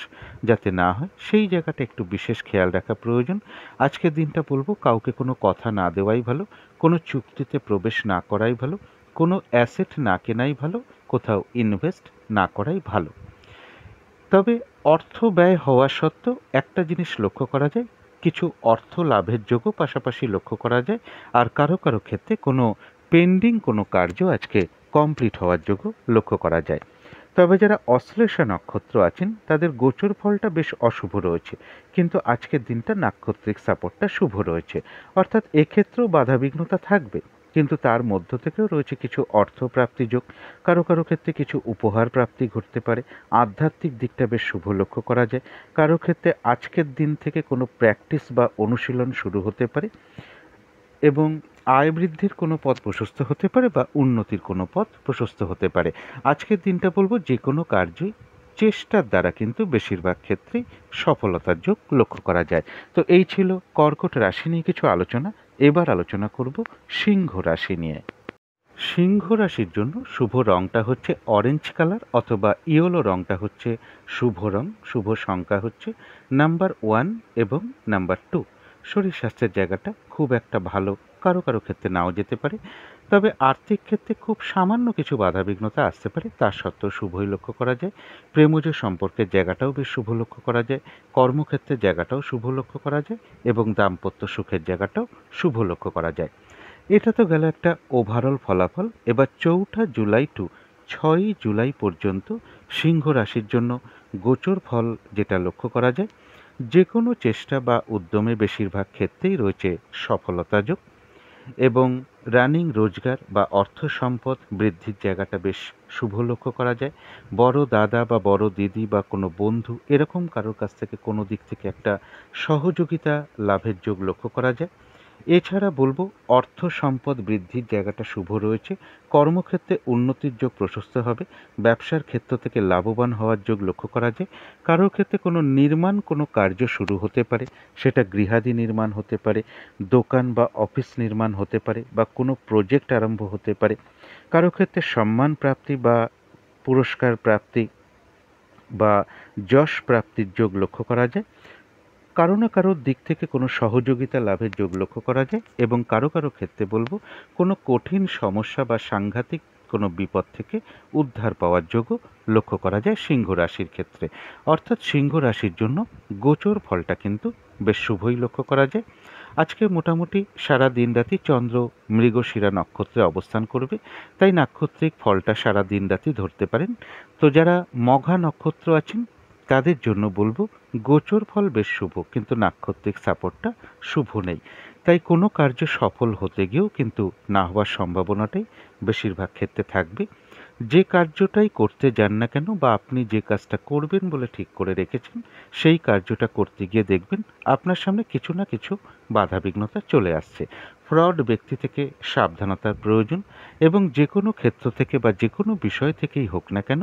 Speaker 1: যাতে না হয় সেই জায়গাটা একটু বিশেষ খেয়াল রাখা প্রয়োজন। আজকের দিনটা বলবো কাউকে কোনো কথা না দেওয়াই ভালো, কোনো চুক্তিতে প্রবেশ না করাই ভালো, কোনো অ্যাসেট না কেনাই ভালো, কোথাও ইনভেস্ট না করাই ভালো। তবে অর্থ ব্যয় হওয়া সত্ত্বেও একটা জিনিস লক্ষ্য করা যায়, কিছু অর্থ লাভের যোগও পাশাপাশি লক্ষ্য করা যায়। আর কারো কারো ক্ষেত্রে কোনো পেন্ডিং কোনো কার্য আজকে কমপ্লিট হওয়ার যোগও লক্ষ্য করা যায়। তবে যারা অশ্লেষা নক্ষত্র আছেন তাদের গোচর ফলটা বেশ অশুভ রয়েছে, কিন্তু আজকের দিনটা নাক্ষত্রিক সাপোর্টটা শুভ রয়েছে। অর্থাৎ এক্ষেত্রেও বাধাবিঘ্নতা থাকবে, কিন্তু তার মধ্য থেকেও রয়েছে কিছু অর্থপ্রাপ্তি যোগ। কারো কারো ক্ষেত্রে কিছু উপহার প্রাপ্তি ঘটতে পারে। আধ্যাত্মিক দিকটা বেশ শুভ লক্ষ্য করা যায়। কারো ক্ষেত্রে আজকের দিন থেকে কোনো প্র্যাকটিস বা অনুশীলন শুরু হতে পারে এবং আয় বৃদ্ধির কোনো পথ প্রশস্ত হতে পারে বা উন্নতির কোনো পথ প্রশস্ত হতে পারে। আজকের দিনটা বলবো যে কোনো কার্যই চেষ্টার দ্বারা কিন্তু বেশিরভাগ ক্ষেত্রেই সফলতার যোগ লক্ষ্য করা যায়। তো এই ছিল কর্কট রাশি নিয়ে কিছু আলোচনা। এবার আলোচনা করব সিংহ রাশি নিয়ে। সিংহ রাশির জন্য শুভ রংটা হচ্ছে অরেঞ্জ কালার অথবা ইয়েলো রংটা হচ্ছে শুভ রং। শুভ সংখ্যা হচ্ছে নাম্বার 1 এবং নাম্বার 2। শরীর স্বাস্থ্যের জায়গাটা খুব একটা ভালো, কারো কারো ক্ষেত্রে নাও যেতে পারে। তবে আর্থিক ক্ষেত্রে খুব সামান্য কিছু বাধাবিঘ্নতা আসতে পারে, তা সত্ত্বেও শুভই লক্ষ্য করা যায়। প্রেমজ সম্পর্কের জায়গাটাও বেশ শুভ লক্ষ্য করা যায়। কর্মক্ষেত্রের জায়গাটাও শুভ লক্ষ্য করা যায় এবং দাম্পত্য সুখের জায়গাটাও শুভ লক্ষ্য করা যায়। এটা তো গেল একটা ওভারঅল ফলাফল। এবার ৪ঠা জুলাই টু ৬ই জুলাই পর্যন্ত সিংহ রাশির জন্য গোচর ফল যেটা লক্ষ্য করা যায়, যে কোনো চেষ্টা বা উদ্যমে বেশিরভাগ ক্ষেত্রেই রয়েছে সফলতা যোগ। এবং রানিং রোজগার বা অর্থ সম্পদ বৃদ্ধির জায়গাটা বেশ শুভ লক্ষ্য করা যায়। বড় দাদা বা বড় দিদি বা কোনো বন্ধু এরকম কারোর কাছ থেকে কোনো দিক থেকে একটা সহযোগিতা লাভের যোগ লক্ষ্য করা যায়। এছাড়া বলবো অর্থ সম্পদ বৃদ্ধির জায়গাটা শুভ রয়েছে। কর্মক্ষেত্রে উন্নতির যোগ প্রশস্ত হবে। ব্যবসার ক্ষেত্র থেকে লাভবান হওয়ার যোগ লক্ষ্য করা যায়। কারোর ক্ষেত্রে কোনো নির্মাণ কোনো কার্য শুরু হতে পারে, সেটা গৃহাদি নির্মাণ হতে পারে, দোকান বা অফিস নির্মাণ হতে পারে, বা কোনো প্রজেক্ট আরম্ভ হতে পারে। কারো ক্ষেত্রে সম্মান প্রাপ্তি বা পুরস্কার প্রাপ্তি বা যশ প্রাপ্তির যোগ লক্ষ্য করা যায়। কারো না কারোর দিক থেকে কোনো সহযোগিতা লাভের যোগ লক্ষ্য করা যায় এবং কারো কারো ক্ষেত্রে বলবো কোনো কঠিন সমস্যা বা সাংঘাতিক কোনো বিপদ থেকে উদ্ধার পাওয়ার যোগও লক্ষ্য করা যায় সিংহ রাশির ক্ষেত্রে। অর্থাৎ সিংহ রাশির জন্য গোচর ফলটা কিন্তু বেশ শুভই লক্ষ্য করা যায়। আজকে মোটামুটি সারা দিন রাতি চন্দ্র মৃগশিরা নক্ষত্রে অবস্থান করবে, তাই নাক্ষত্রিক ফলটা সারা দিন রাতি ধরতে পারেন। তো যারা মঘা নক্ষত্র আছেন তাদের জন্য বলবো গোচর ফল বেশ শুভ, কিন্তু নাক্ষত্রিক সাপোর্টটা শুভ নেই। তাই কোনো কার্য সফল হতে গিয়েও কিন্তু না হওয়ার সম্ভাবনাটাই বেশিরভাগ ক্ষেত্রে থাকবে। যে কার্যটাই করতে যান না কেন বা আপনি যে কাজটা করবেন বলে ঠিক করে রেখেছেন, সেই কার্যটা করতে গিয়ে দেখবেন আপনার সামনে কিছু না কিছু বাধাবিঘ্নতা চলে আসছে। ফ্রড ব্যক্তি থেকে সাবধানতার প্রয়োজন এবং যে কোনো ক্ষেত্র থেকে বা যে কোনো বিষয় থেকেই হোক না কেন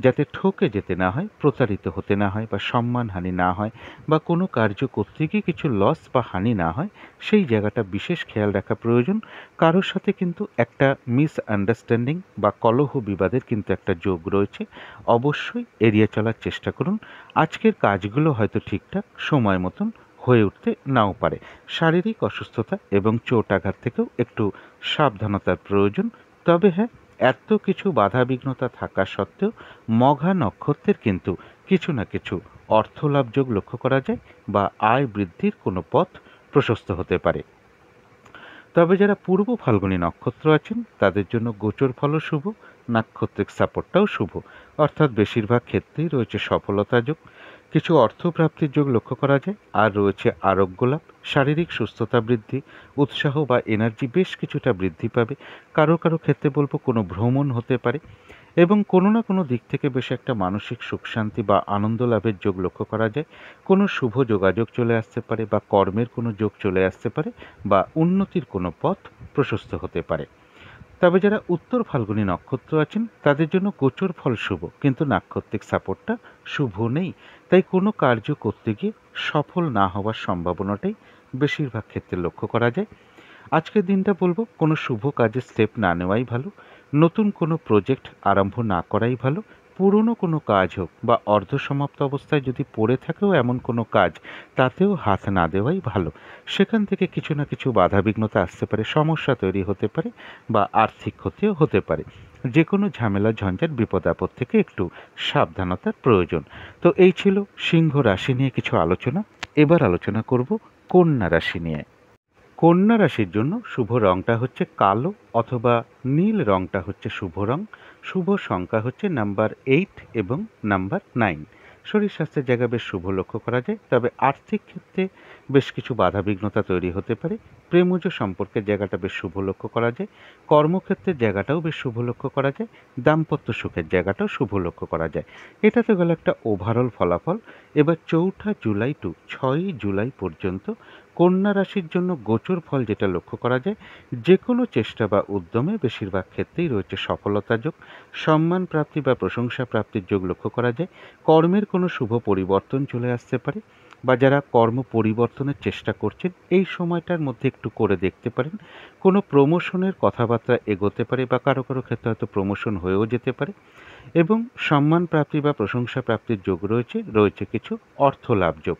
Speaker 1: যাতে ঠকে যেতে না হয়, প্রতারিত হতে না হয় বা সম্মানহানি না হয় বা কোনো কার্য করতে গিয়ে কিছু লস বা হানি না হয়, সেই জায়গাটা বিশেষ খেয়াল রাখা প্রয়োজন। কারোর সাথে কিন্তু একটা মিসআন্ডারস্ট্যান্ডিং বা কলহ বিবাদের কিন্তু একটা যোগ রয়েছে, অবশ্যই এড়িয়ে চলার চেষ্টা করুন। আজকের কাজগুলো হয়তো ঠিকঠাক সময় মতন হয়ে উঠতে নাও পারে। শারীরিক অসুস্থতা এবং চোট আঘাত থেকেও একটু সাবধানতার প্রয়োজন। তবে হ্যাঁ, এত কিছু বাধাবিঘ্নতা থাকা সত্ত্বেও মঘা নক্ষত্রের কিন্তু কিছু না কিছু অর্থলাভ যোগ লক্ষ্য করা যায় বা আয় বৃদ্ধির কোনো পথ প্রশস্ত হতে পারে। তবে যারা পূর্ব ফাল্গুনী নক্ষত্র আছেন তাদের জন্য গোচর ফলও শুভ, নাক্ষত্রিক সাপোর্টটাও শুভ। অর্থাৎ বেশিরভাগ ক্ষেত্রেই রয়েছে সফলতা যোগ, কিছু অর্থপ্রাপ্তির যোগ লক্ষ্য করা যায়, আর রয়েছে আরোগ্য লাভ, শারীরিক সুস্থতা বৃদ্ধি, উৎসাহ বা এনার্জি বেশ কিছুটা বৃদ্ধি পাবে। কারো কারো ক্ষেত্রে বলবো কোনো ভ্রমণ হতে পারে এবং কোনো না কোনো দিক থেকে বেশ একটা মানসিক সুখ শান্তি বা আনন্দ লাভের যোগ লক্ষ্য করা যায়। কোনো শুভ যোগাযোগ চলে আসতে পারে বা কর্মের কোনো যোগ চলে আসতে পারে বা উন্নতির কোনো পথ প্রশস্ত হতে পারে। তবে যারা উত্তর ফাল্গুনী নক্ষত্র আছেন তাদের জন্য গোচর ফল শুভ, কিন্তু নাক্ষত্রিক সাপোর্টটা শুভ নেই। তাই কোনো কার্য করতে গিয়ে সফল না হওয়ার সম্ভাবনাটাই বেশিরভাগ ক্ষেত্রে লক্ষ্য করা যায়। আজকের দিনটা বলবো কোনো শুভ কাজে স্টেপ না নেওয়াই ভালো, নতুন কোনো প্রজেক্ট আরম্ভ না করাই ভালো। পুরনো কোনো কাজ হোক বা অর্ধসমাপ্ত অবস্থায় যদি পড়ে থাকেও এমন কোনো কাজ, তাতেও হাত না দেওয়াই ভালো। সেখান থেকে কিছু না কিছু বাধাবিঘ্নতা আসতে পারে, সমস্যা তৈরি হতে পারে বা আর্থিক ক্ষতিও হতে পারে। যে কোনো ঝামেলা ঝঞ্ঝাট বিপদ আপদ থেকে একটু সাবধানতার প্রয়োজন। তো এই ছিল সিংহ রাশি নিয়ে কিছু আলোচনা। এবার আলোচনা করব কন্যা রাশি নিয়ে। কন্যা রাশির জন্য শুভ রংটা হচ্ছে কালো অথবা নীল, রংটা হচ্ছে শুভ রং। শুভ সংখ্যা হচ্ছে নাম্বার 8 এবং নাম্বার 9। শরীর স্বাস্থ্যের জায়গা বেশ শুভ লক্ষ্য করা যায়, তবে আর্থিক ক্ষেত্রে বেশ কিছু বাধাবিঘ্নতা তৈরি হতে পারে। প্রেমজ সম্পর্কের জায়গাটা বেশ শুভ লক্ষ্য করা যায়। কর্মক্ষেত্রের জায়গাটাও বেশ শুভ লক্ষ্য করা যায়। দাম্পত্য সুখের জায়গাটাও শুভ লক্ষ্য করা যায়। এটা তো গেল একটা ওভারঅল ফলাফল। এবার 4 জুলাই টু 6 জুলাই পর্যন্ত কন্যা রাশির জন্য গোচর ফল যেটা লক্ষ্য করা যায়, যে কোনো চেষ্টা বা উদ্যমে বেশিরভাগ ক্ষেত্রেই রয়েছে সফলতা যোগ, সম্মান প্রাপ্তি বা প্রশংসা প্রাপ্তির যোগ লক্ষ্য করা যায়। কর্মের কোনো শুভ পরিবর্তন চলে আসতে পারে বা যারা কর্ম পরিবর্তনের চেষ্টা করছেন এই সময়টার মধ্যে একটু করে দেখতে পারেন। কোনো প্রমোশনের কথাবার্তা এগোতে পারে বা কারো কারো ক্ষেত্রে হয়তো প্রমোশন হয়েও যেতে পারে এবং সম্মান প্রাপ্তি বা প্রশংসা প্রাপ্তির যোগ রয়েছে, রয়েছে কিছু অর্থ লাভ যোগ।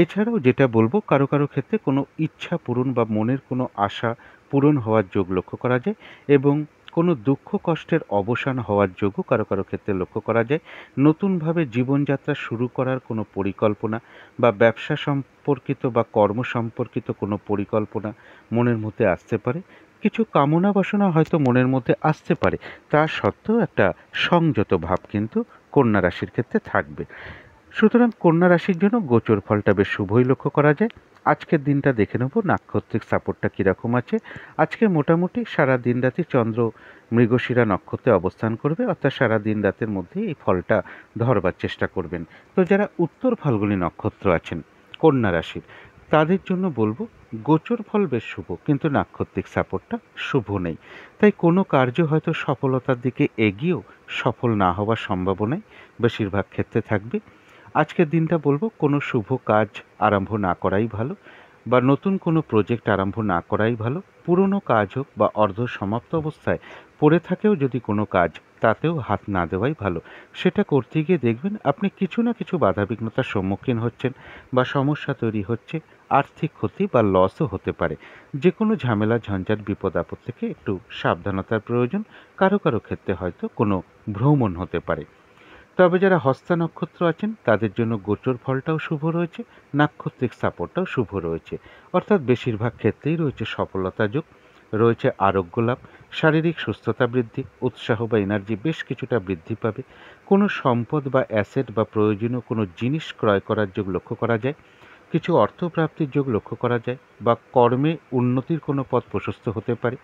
Speaker 1: এছাড়াও যেটা বলবো কারো কারো ক্ষেত্রে কোনো ইচ্ছা পূরণ বা মনের কোনো আশা পূরণ হওয়ার যোগ লক্ষ্য করা যায় এবং কোনো দুঃখ কষ্টের অবসান হওয়ার যোগও কারো কারো ক্ষেত্রে লক্ষ্য করা যায়। নতুনভাবে জীবনযাত্রা শুরু করার কোনো পরিকল্পনা বা ব্যবসা সম্পর্কিত বা কর্ম সম্পর্কিত কোনো পরিকল্পনা মনের মধ্যে আসতে পারে। কিছু কামনা বাসনা হয়তো মনের মধ্যে আসতে পারে, তা সত্ত্বেও একটা সংযত ভাব কিন্তু কন্যা রাশির ক্ষেত্রে থাকবে। সুতরাং কন্যা রাশির জন্য গোচর ফলটা বেশ শুভই লক্ষ্য করা যায়। আজকের দিনটা দেখে নেব নাক্ষত্রিক সাপোর্টটা কীরকম আছে। আজকে মোটামুটি সারা দিন রাতি চন্দ্র মৃগশিরা নক্ষত্রে অবস্থান করবে, অর্থাৎ সারা দিন রাতের মধ্যে এই ফলটা ধরবার চেষ্টা করবেন। তো যারা উত্তর ফাল্গুনী নক্ষত্র আছেন কন্যা রাশির, তাদের জন্য বলবো গোচর ফল বেশ শুভ, কিন্তু নাক্ষত্রিক সাপোর্টটা শুভ নেই। তাই কোনো কার্য হয়তো সফলতার দিকে এগিয়েও সফল না হওয়ার সম্ভাবনাই বেশিরভাগ ক্ষেত্রে থাকবে। আজকের দিনটা বলবো কোনো শুভ কাজ আরম্ভ না করাই ভালো, বা নতুন কোনো প্রজেক্ট আরম্ভ না করাই ভালো। পুরনো কাজ হোক বা অর্ধ সমাপ্ত অবস্থায় পড়ে থাকেও যদি কোনো কাজ, তাতেও হাত না দেওয়াই ভালো। সেটা করতে গিয়ে দেখবেন আপনি কিছু না কিছু বাধাবিঘ্নতার সম্মুখীন হচ্ছেন, বা সমস্যা তৈরি হচ্ছে, আর্থিক ক্ষতি বা লসও হতে পারে। যে কোনো ঝামেলা ঝঞ্ঝাট বিপদ আপদ থেকে একটু সাবধানতার প্রয়োজন। কারো কারো ক্ষেত্রে হয়তো কোনো ভ্রমণ হতে পারে। তবে যারা হস্তা নক্ষত্র আছেন তাদের জন্য গোচর ফলটাও শুভ রয়েছে, নাক্ষত্রিক সাপোর্টটাও শুভ রয়েছে। অর্থাৎ বেশিরভাগ ক্ষেত্রেই রয়েছে সফলতা যোগ, রয়েছে আরোগ্য লাভ, শারীরিক সুস্থতা বৃদ্ধি, উৎসাহ বা এনার্জি বেশ কিছুটা বৃদ্ধি পাবে। কোনো সম্পদ বা অ্যাসেট বা প্রয়োজনীয় কোনো জিনিস ক্রয় করার যোগ লক্ষ্য করা যায়। কিছু অর্থপ্রাপ্তির যোগ লক্ষ্য করা যায়, বা কর্মে উন্নতির কোনো পথ প্রশস্ত হতে পারে,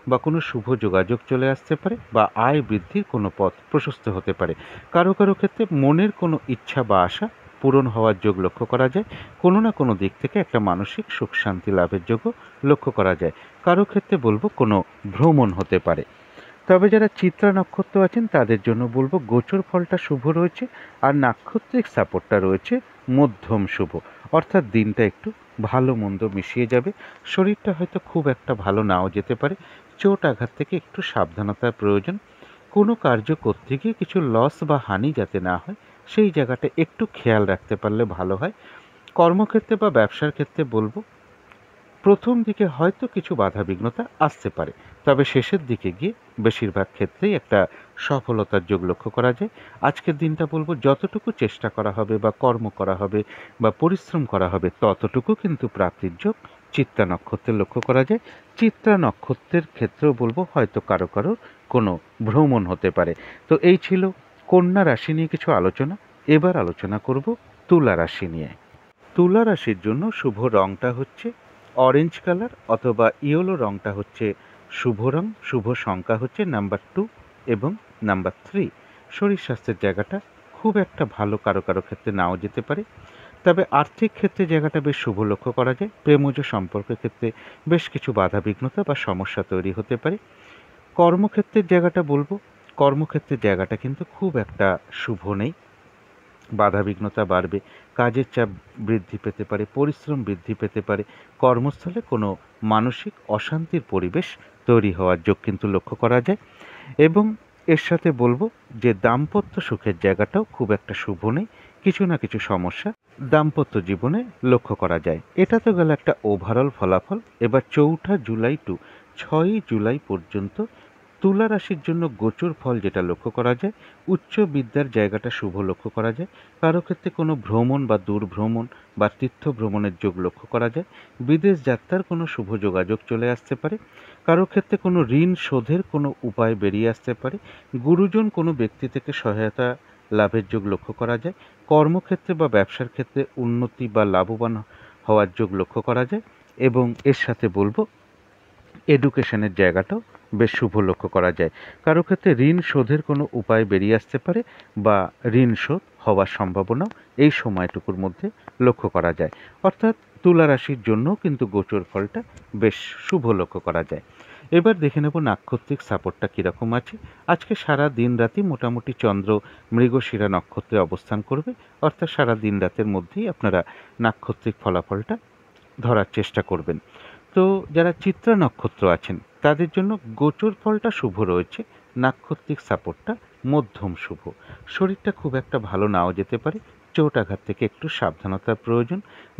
Speaker 1: বা কোনো শুভ যোগাযোগ চলে আসতে পারে, বা আয় বৃদ্ধির কোনো পথ প্রশস্ত হতে পারে। কারো কারো ক্ষেত্রে মনের কোনো ইচ্ছা বা আশা পূরণ হওয়ার যোগ লক্ষ্য করা যায়। কোনো না কোনো দিক থেকে একটা মানসিক সুখ শান্তি লাভের যোগও লক্ষ্য করা যায়। কারো ক্ষেত্রে বলবো কোনো ভ্রমণ হতে পারে। তবে যারা চিত্রা নক্ষত্র আছেন তাদের জন্য বলবো গোচর ফলটা শুভ রয়েছে, আর নাক্ষত্রিক সাপোর্টটা রয়েছে মধ্যম শুভ। অর্থাৎ দিনটা একটু ভালো মন্দ মিশিয়ে যাবে। শরীরটা হয়তো খুব একটা ভালো নাও যেতে পারে। চোট আঘাত থেকে একটু সাবধানতার প্রয়োজন। কোনো কার্য করতে গিয়ে কিছু লস বা হানি যাতে না হয়, সেই জায়গাটা একটু খেয়াল রাখতে পারলে ভালো হয়। কর্মক্ষেত্রে বা ব্যবসার ক্ষেত্রে বলবো প্রথম দিকে হয়তো কিছু বাধাবিঘ্নতা আসতে পারে, তবে শেষের দিকে গিয়ে বেশিরভাগ ক্ষেত্রেই একটা সফলতার যোগ লক্ষ্য করা যায়। আজকের দিনটা বলবো যতটুকু চেষ্টা করা হবে বা কর্ম করা হবে বা পরিশ্রম করা হবে, ততটুকু কিন্তু প্রাপ্তির যোগ চিত্রা নক্ষত্রে লক্ষ্য করা যায়। চিত্রা নক্ষত্রের ক্ষেত্রেও বলবো হয়তো কারো কারো কোনো ভ্রমণ হতে পারে। তো এই ছিল কন্যা রাশি নিয়ে কিছু আলোচনা। এবার আলোচনা করব তুলা রাশি নিয়ে। তুলা রাশির জন্য শুভ রংটা হচ্ছে অরেঞ্জ কালার, অথবা ইয়েলো রংটা হচ্ছে শুভ রং। শুভ সংখ্যা হচ্ছে নাম্বার 2 এবং নাম্বার 3। শরীর স্বাস্থ্যের জায়গাটা খুব একটা ভালো কারো কারো ক্ষেত্রে নাও যেতে পারে, তবে আর্থিক ক্ষেত্রে জায়গাটা বেশ শুভ লক্ষ্য করা যায়। প্রেমজ সম্পর্কের ক্ষেত্রে বেশ কিছু বাধাবিঘ্নতা বা সমস্যা তৈরি হতে পারে। কর্মক্ষেত্রের জায়গাটা বলবো, কর্মক্ষেত্রের জায়গাটা কিন্তু খুব একটা শুভ নেই। বাধাবিঘ্নতা বাড়বে, কাজের চাপ বৃদ্ধি পেতে পারে, পরিশ্রম বৃদ্ধি পেতে পারে, কর্মস্থলে কোনো মানসিক অশান্তির পরিবেশ তৈরি হওয়ার যোগ কিন্তু লক্ষ্য করা যায়। এবং এর সাথে বলবো যে দাম্পত্য সুখের জায়গাটাও খুব একটা শুভ নেই। কিছু না কিছু সমস্যা দাম্পত্য জীবনে লক্ষ্য করা যায়। এটা তো গেল একটা ওভারঅল ফলাফল। এবার 4 জুলাই টু 6 জুলাই পর্যন্ত তুলা রাশির জন্য গোচর ফল যেটা লক্ষ্য করা যায়, উচ্চ বিদ্যার জায়গাটা শুভ লক্ষ্য করা যায়। কারো ক্ষেত্রে কোনো ভ্রমণ বা দূর ভ্রমণ বা তীর্থ ভ্রমণের যোগ লক্ষ্য করা যায়। বিদেশ যাত্রার কোনো শুভ যোগাযোগ চলে আসতে পারে। কারো ক্ষেত্রে কোনো ঋণ শোধের কোনো উপায় বেরিয়ে আসতে পারে। গুরুজন কোনো ব্যক্তি থেকে সহায়তা লাভের যোগ লক্ষ্য করা যায়। কর্মক্ষেত্রে বা ব্যবসার ক্ষেত্রে উন্নতি বা লাভবান হওয়ার যোগ লক্ষ্য করা যায়। এবং এর সাথে বলবো এডুকেশনের জায়গাটাও বেশ শুভ লক্ষ্য করা যায়। কারো ক্ষেত্রে ঋণ শোধের কোনো উপায় বেরিয়ে আসতে পারে, বা ঋণ শোধ হওয়ার সম্ভাবনাও এই সময়টুকুর মধ্যে লক্ষ্য করা যায়। অর্থাৎ তুলা রাশির জন্য কিন্তু গোচর ফলটা বেশ শুভ লক্ষ্য করা যায়। এবার দেখে নেব নাক্ষত্রিক সাপোর্টটা কীরকম আছে। আজকে সারা দিন রাতি মোটামুটি চন্দ্র মৃগশিরা নক্ষত্রে অবস্থান করবে, অর্থাৎ সারা দিন রাতের মধ্যেই আপনারা নাক্ষত্রিক ফলাফলটা ধরার চেষ্টা করবেন। তো যারা চিত্রা নক্ষত্র আছেন তাদের জন্য গোচর ফলটা শুভ রয়েছে, নাক্ষত্রিক সাপোর্টটা মধ্যম শুভ। শরীরটা খুব একটা ভালো নাও যেতে পারে। চোট আঘাত থেকে একটু সাবধানতার প্রয়োজন।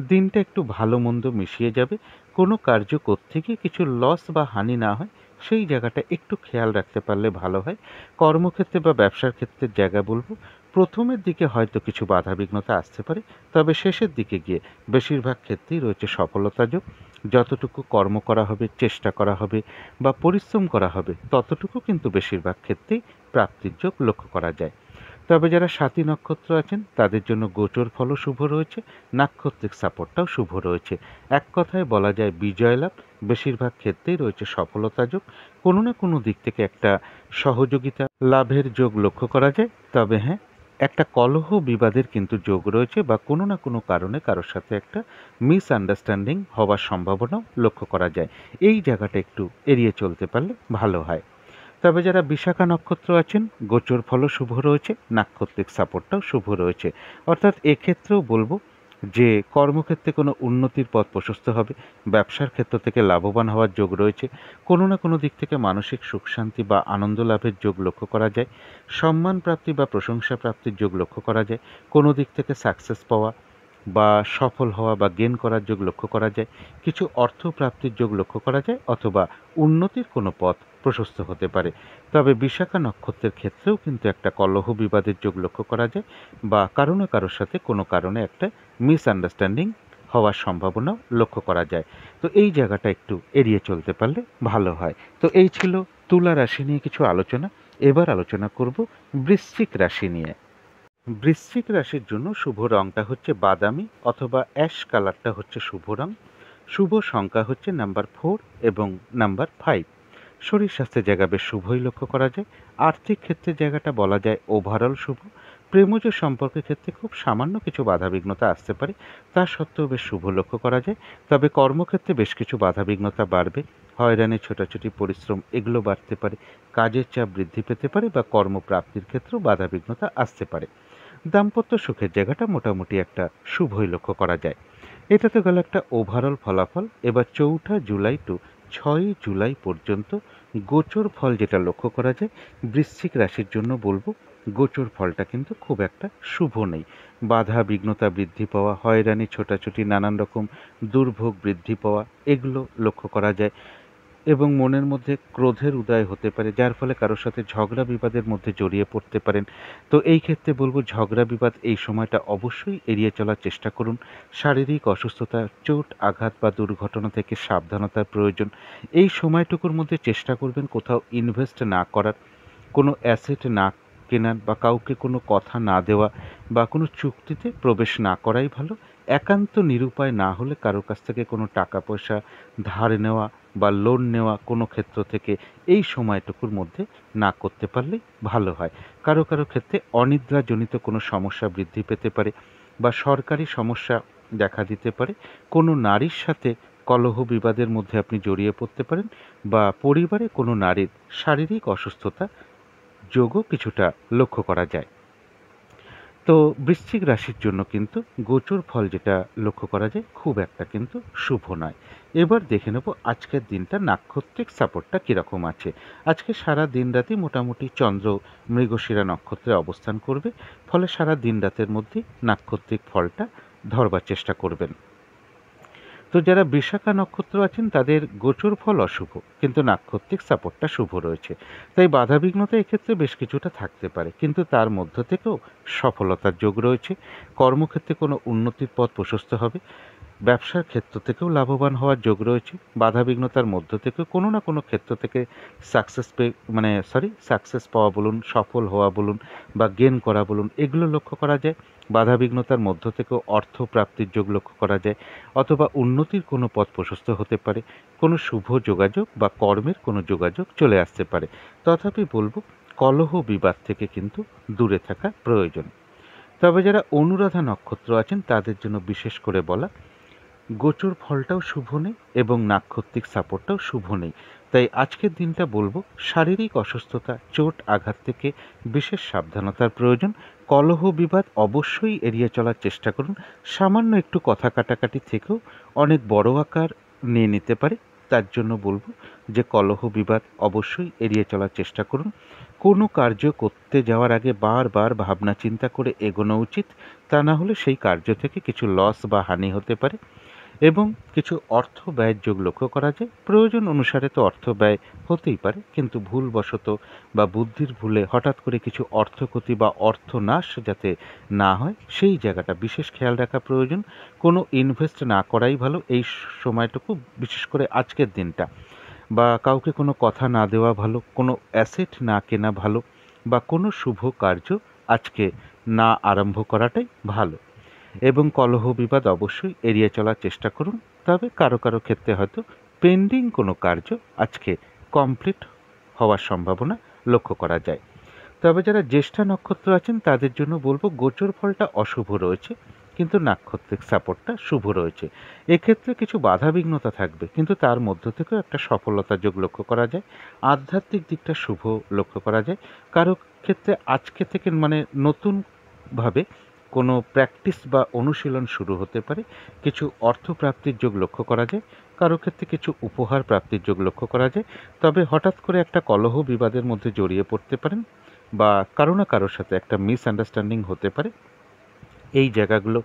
Speaker 1: দিনটা একটু ভালো মন্দ মিশিয়ে যাবে। কোনো কার্য করতে গিয়ে কিছু লস বা হানি না হয়, সেই জায়গাটা একটু খেয়াল রাখতে পারলে ভালো হয়। কর্মক্ষেত্রে বা ব্যবসার ক্ষেত্রের জায়গা বলবো প্রথমের দিকে হয়তো কিছু বাধাবিঘ্নতা আসতে পারে, তবে শেষের দিকে গিয়ে বেশিরভাগ ক্ষেত্রেই রয়েছে সফলতা যোগ। যতটুকু কর্ম করা হবে, চেষ্টা করা হবে বা পরিশ্রম করা হবে, ততটুকু কিন্তু বেশিরভাগ ক্ষেত্রেই প্রাপ্তির যোগ লক্ষ্য করা যায়। তবে যারা স্বাতী নক্ষত্র আছেন তাদের জন্য গোচর ফলও শুভ রয়েছে, নাক্ষত্রিক সাপোর্টটাও শুভ রয়েছে। এক কথায় বলা যায় বিজয় লাভ, বেশিরভাগ ক্ষেত্রেই রয়েছে সফলতা যোগ, কোনো না কোনো দিক থেকে একটা সহযোগিতা লাভের যোগ লক্ষ্য করা যায়। তবে হ্যাঁ, একটা কলহ বিবাদের কিন্তু যোগ রয়েছে বা কোনো না কোনো কারণে কারোর সাথে একটা মিসআন্ডারস্ট্যান্ডিং হওয়ার সম্ভাবনাও লক্ষ্য করা যায়। এই জায়গাটা একটু এড়িয়ে চলতে পারলে ভালো হয়। তবে যারা বিশাখা নক্ষত্র আছেন গোচর ফলও শুভ রয়েছে, নাক্ষত্রিক সাপোর্টটাও শুভ রয়েছে। অর্থাৎ এক্ষেত্রেও বলবো যে কর্মক্ষেত্রে কোনো উন্নতির পথ প্রশস্ত হবে, ব্যবসার ক্ষেত্র থেকে লাভবান হওয়ার যোগ রয়েছে, কোনো না কোনো দিক থেকে মানসিক সুখ শান্তি বা আনন্দ লাভের যোগ লক্ষ্য করা যায়, সম্মান প্রাপ্তি বা প্রশংসা প্রাপ্তির যোগ লক্ষ্য করা যায়, কোনো দিক থেকে সাকসেস পাওয়া বা সফল হওয়া বা গেন করার যোগ লক্ষ্য করা যায়, কিছু অর্থ প্রাপ্তির যোগ লক্ষ্য করা যায়, অথবা উন্নতির কোনো পথ প্রশস্ত হতে পারে। তবে বিশাখা নক্ষত্রের ক্ষেত্রেও কিন্তু একটা কলহ বিবাদের যোগ লক্ষ্য করা যায় বা কারো না কারোর সাথে কোনো কারণে একটা মিসআন্ডারস্ট্যান্ডিং হওয়ার সম্ভাবনাও লক্ষ্য করা যায়। তো এই জায়গাটা একটু এড়িয়ে চলতে পারলে ভালো হয়। তো এই ছিল তুলা রাশি নিয়ে কিছু আলোচনা। এবার আলোচনা করব বৃশ্চিক রাশি নিয়ে। বৃশ্চিক রাশির জন্য শুভ রংটা হচ্ছে বাদামি অথবা অ্যাশ কালারটা হচ্ছে শুভ রং। শুভ সংখ্যা হচ্ছে নাম্বার 4 এবং নাম্বার 5। শরীর স্বাস্থ্যের জায়গা বেশ শুভই লক্ষ্য করা যায়। আর্থিক ক্ষেত্রে জায়গাটা বলা যায় ওভারঅল শুভ। প্রেমজ সম্পর্কের ক্ষেত্রে খুব সামান্য কিছু বাধাবিঘ্নতা আসতে পারে, তা সত্ত্বেও বেশ শুভ লক্ষ্য করা যায়। তবে কর্মক্ষেত্রে বেশ কিছু বাধাবিঘ্নতা বাড়বে, হয়রানি ছোটাছুটি পরিশ্রম এগুলো বাড়তে পারে, কাজের চাপ বৃদ্ধি পেতে পারে বা কর্মপ্রাপ্তির ক্ষেত্রেও বাধাবিঘ্নতা আসতে পারে। দাম্পত্য সুখের জায়গাটা মোটামুটি একটা শুভই লক্ষ্য করা যায়। এটা তো গেল একটা ওভারঅল ফলাফল। এবার 4 জুলাই টু 6 জুলাই পর্যন্ত গোচর ফল যেটা লক্ষ্য করা যায় বৃশ্চিক রাশির জন্য বলবো গোচর ফলটা কিন্তু খুব একটা শুভ নেই। বাধা বিঘ্নতা বৃদ্ধি পাওয়া, হয়রানি ছোটাছুটি, নানান রকম দুর্ভোগ বৃদ্ধি পাওয়া এগুলো লক্ষ্য করা যায় এবং মনের মধ্যে ক্রোধের উদয় হতে পারে, যার ফলে কারোর সাথে ঝগড়া বিবাদের মধ্যে জড়িয়ে পড়তে পারেন। তো এই ক্ষেত্রে বলবো ঝগড়া বিবাদ এই সময়টা অবশ্যই এড়িয়ে চলার চেষ্টা করুন। শারীরিক অসুস্থতা, চোট আঘাত বা দুর্ঘটনা থেকে সাবধানতার প্রয়োজন। এই সময়টুকুর মধ্যে চেষ্টা করবেন কোথাও ইনভেস্ট না করার, কোনো অ্যাসেট না কেনার বা কাউকে কোনো কথা না দেওয়া বা কোনো চুক্তিতে প্রবেশ না করাই ভালো। একান্ত নিরুপায় না হলে কারোর কাছ থেকে কোনো টাকা পয়সা ধার নেওয়া বা লোন নেওয়া কোনো ক্ষেত্র থেকে এই সময়টুকুর মধ্যে না করতে পারলেই ভালো হয়। কারো কারো ক্ষেত্রে অনিদ্রাজনিত কোনো সমস্যা বৃদ্ধি পেতে পারে বা সরকারি সমস্যা দেখা দিতে পারে, কোনো নারীর সাথে কলহ বিবাদের মধ্যে আপনি জড়িয়ে পড়তে পারেন বা পরিবারে কোনো নারীর শারীরিক অসুস্থতা যোগও কিছুটা লক্ষ্য করা যায়। তো বৃশ্চিক রাশির জন্য কিন্তু গোচর ফল যেটা লক্ষ্য করা যায় খুব একটা কিন্তু শুভ নয়। এবার দেখে নেব আজকের দিনটা নাক্ষত্রিক সাপোর্টটা কীরকম আছে। আজকে সারা দিন রাতি মোটামুটি চন্দ্র মৃগশিরা নক্ষত্রে অবস্থান করবে, ফলে সারা দিন রাতের মধ্যে নাক্ষত্রিক ফলটা ধরবার চেষ্টা করবেন। তো যারা বিশাখা নক্ষত্র আছেন তাদের গোচর ফল অশুভ, কিন্তু নাক্ষত্রিক সাপোর্টটা শুভ রয়েছে। তাই বাধাবিঘ্নতা এক্ষেত্রে বেশ কিছুটা থাকতে পারে, কিন্তু তার মধ্য থেকেও সফলতার যোগ রয়েছে। কর্মক্ষেত্রে কোনো উন্নতির পথ প্রশস্ত হবে, ব্যবসার ক্ষেত্র থেকেও লাভবান হওয়ার যোগ রয়েছে। বাধাবিঘ্নতার মধ্য থেকেও কোনো না কোনো ক্ষেত্র থেকে সাকসেস পাওয়া বলুন, সফল হওয়া বলুন বা গেন করা বলুন, এগুলো লক্ষ্য করা যায়। বাধাবিঘ্নতার মধ্য থেকেও অর্থ প্রাপ্তির যোগ লক্ষ্য করা যায়, অথবা উন্নতির কোনো পথ প্রশস্ত হতে পারে, কোনো শুভ যোগাযোগ বা কর্মের কোনো যোগাযোগ চলে আসতে পারে। তথাপি বলবো কলহ বিবাদ থেকে কিন্তু দূরে থাকা প্রয়োজন। তবে যারা অনুরাধা নক্ষত্র আছেন তাদের জন্য বিশেষ করে বলা গোচর ফলটাও শুভ নেই এবং নাক্ষত্রিক সাপোর্টটাও শুভ নেই। তাই আজকের দিনটা বলবো শারীরিক অসুস্থতা, চোট আঘাত থেকে বিশেষ সাবধানতার প্রয়োজন। কলহ বিবাদ অবশ্যই এড়িয়ে চলার চেষ্টা করুন। সামান্য একটু কথা কাটাকাটি থেকেও অনেক বড় আকার নিয়ে নিতে পারে, তার জন্য বলবো যে কলহ বিবাদ অবশ্যই এড়িয়ে চলার চেষ্টা করুন। কোনো কার্য করতে যাওয়ার আগে বারবার ভাবনা চিন্তা করে এগোনো উচিত, তা না হলে সেই কার্য থেকে কিছু লস বা হানি হতে পারে এবং কিছু অর্থ ব্যয়ের যোগ লক্ষ্য করা যায়। প্রয়োজন অনুসারে তো অর্থ ব্যয় হতেই পারে, কিন্তু ভুলবশত বা বুদ্ধির ভুলে হঠাৎ করে কিছু অর্থক্ষতি বা অর্থনাশ যাতে না হয় সেই জায়গাটা বিশেষ খেয়াল রাখা প্রয়োজন। কোনো ইনভেস্ট না করাই ভালো এই সময়টুকু, বিশেষ করে আজকের দিনটা, বা কাউকে কোনো কথা না দেওয়া ভালো, কোনো অ্যাসেট না কেনা ভালো বা কোনো শুভ কার্য আজকে না আরম্ভ করাটাই ভালো। এবং কলহ বিবাদ অবশ্যই এড়িয়ে চলার চেষ্টা করুন। তবে কারো কারো ক্ষেত্রে হয়তো পেন্ডিং কোনো কার্য আজকে কমপ্লিট হওয়ার সম্ভাবনা লক্ষ্য করা যায়। তবে যারা জ্যেষ্ঠা নক্ষত্র আছেন তাদের জন্য বলবো গোচর ফলটা অশুভ রয়েছে, কিন্তু নাক্ষত্রিক সাপোর্টটা শুভ রয়েছে। এক্ষেত্রে কিছু বাধাবিঘ্নতা থাকবে, কিন্তু তার মধ্য থেকেও একটা সফলতার যোগ লক্ষ্য করা যায়। আধ্যাত্মিক দিকটা শুভ লক্ষ্য করা যায়। কারো ক্ষেত্রে আজকে থেকে মানে নতুনভাবে কোনো প্র্যাকটিস বা অনুশীলন শুরু হতে পারে। কিছু অর্থপ্রাপ্তির যোগ লক্ষ্য করা যায়। কারো ক্ষেত্রে কিছু উপহার প্রাপ্তির যোগ লক্ষ্য করা যায়। তবে হঠাৎ করে একটা কলহ বিবাদের মধ্যে জড়িয়ে পড়তে পারেন, বা কারো না কারোর সাথে একটা মিসআন্ডারস্ট্যান্ডিং হতে পারে। এই জায়গাগুলো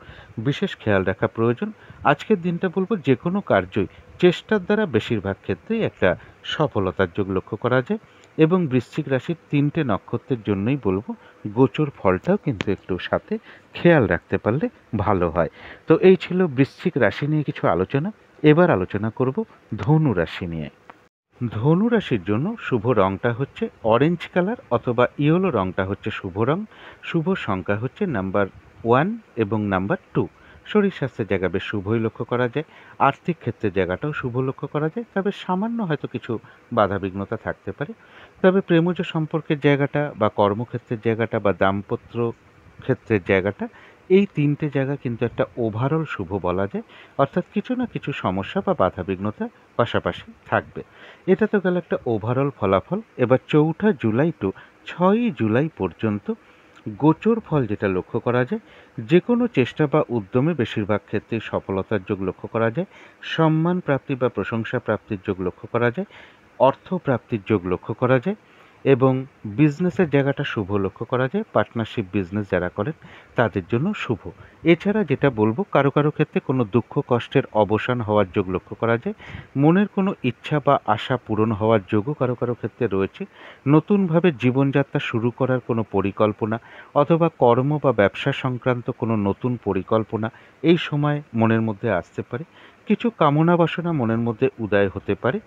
Speaker 1: বিশেষ খেয়াল রাখা প্রয়োজন। আজকের দিনটা বলবো যে কোনো কার্যই চেষ্টার দ্বারা বেশিরভাগ ক্ষেত্রেই একটা সফলতার যোগ লক্ষ্য করা যায়। এবং বৃশ্চিক রাশির 3টে নক্ষত্রের জন্যই বলবো গোচর ফলটাও কিন্তু একটু সাথে খেয়াল রাখতে পারলে ভালো হয়। তো এই ছিল বৃশ্চিক রাশি নিয়ে কিছু আলোচনা। এবার আলোচনা করব ধনু রাশি নিয়ে। ধনু রাশির জন্য শুভ রংটা হচ্ছে অরেঞ্জ কালার অথবা ইয়েলো রংটা হচ্ছে শুভ রং। শুভ সংখ্যা হচ্ছে নাম্বার 1 এবং নাম্বার 2। শরীর স্বাস্থ্যের জায়গা বেশ শুভই লক্ষ্য করা যায়। আর্থিক ক্ষেত্রের জায়গাটাও শুভ লক্ষ্য করা যায়, তবে সামান্য হয়তো কিছু বাধাবিঘ্নতা থাকতে পারে। তবে প্রেমজ সম্পর্কের জায়গাটা বা কর্মক্ষেত্রের জায়গাটা বা দাম্পত্য ক্ষেত্রের জায়গাটা, এই 3টে জায়গা কিন্তু একটা ওভারঅল শুভ বলা যায়। অর্থাৎ কিছু না কিছু সমস্যা বা বাধাবিঘ্নতা পাশাপাশি থাকবে। এটা তো গেল একটা ওভারঅল ফলাফল। এবার 4 জুলাই টু 6 জুলাই পর্যন্ত গোচর ফল যেটা লক্ষ্য করা যায়, যে কোনো চেষ্টা বা উদ্যমে বেশিরভাগ ক্ষেত্রে সফলতার যোগ লক্ষ্য করা যায়। সম্মান প্রাপ্তি বা প্রশংসা প্রাপ্তির যোগ লক্ষ্য করা যায়। অর্থ প্রাপ্তির যোগ লক্ষ্য করা যায়। এবং বিজনেসের জায়গাটা শুভ লক্ষ্য করা যায়। পার্টনারশিপ বিজনেস যারা করেন তাদের জন্য শুভ। এছাড়া যেটা বলবো, কারো কারো ক্ষেত্রে কোনো দুঃখ কষ্টের অবসান হওয়ার যোগ লক্ষ্য করা যায়। মনের কোনো ইচ্ছা বা আশা পূরণ হওয়ার যোগও কারো কারো ক্ষেত্রে রয়েছে। নতুনভাবে জীবনযাত্রা শুরু করার কোনো পরিকল্পনা অথবা কর্ম বা ব্যবসা সংক্রান্ত কোনো নতুন পরিকল্পনা এই সময় মনের মধ্যে আসতে পারে। কিছু কামনা বাসনা মনের মধ্যে উদয় হতে পারে।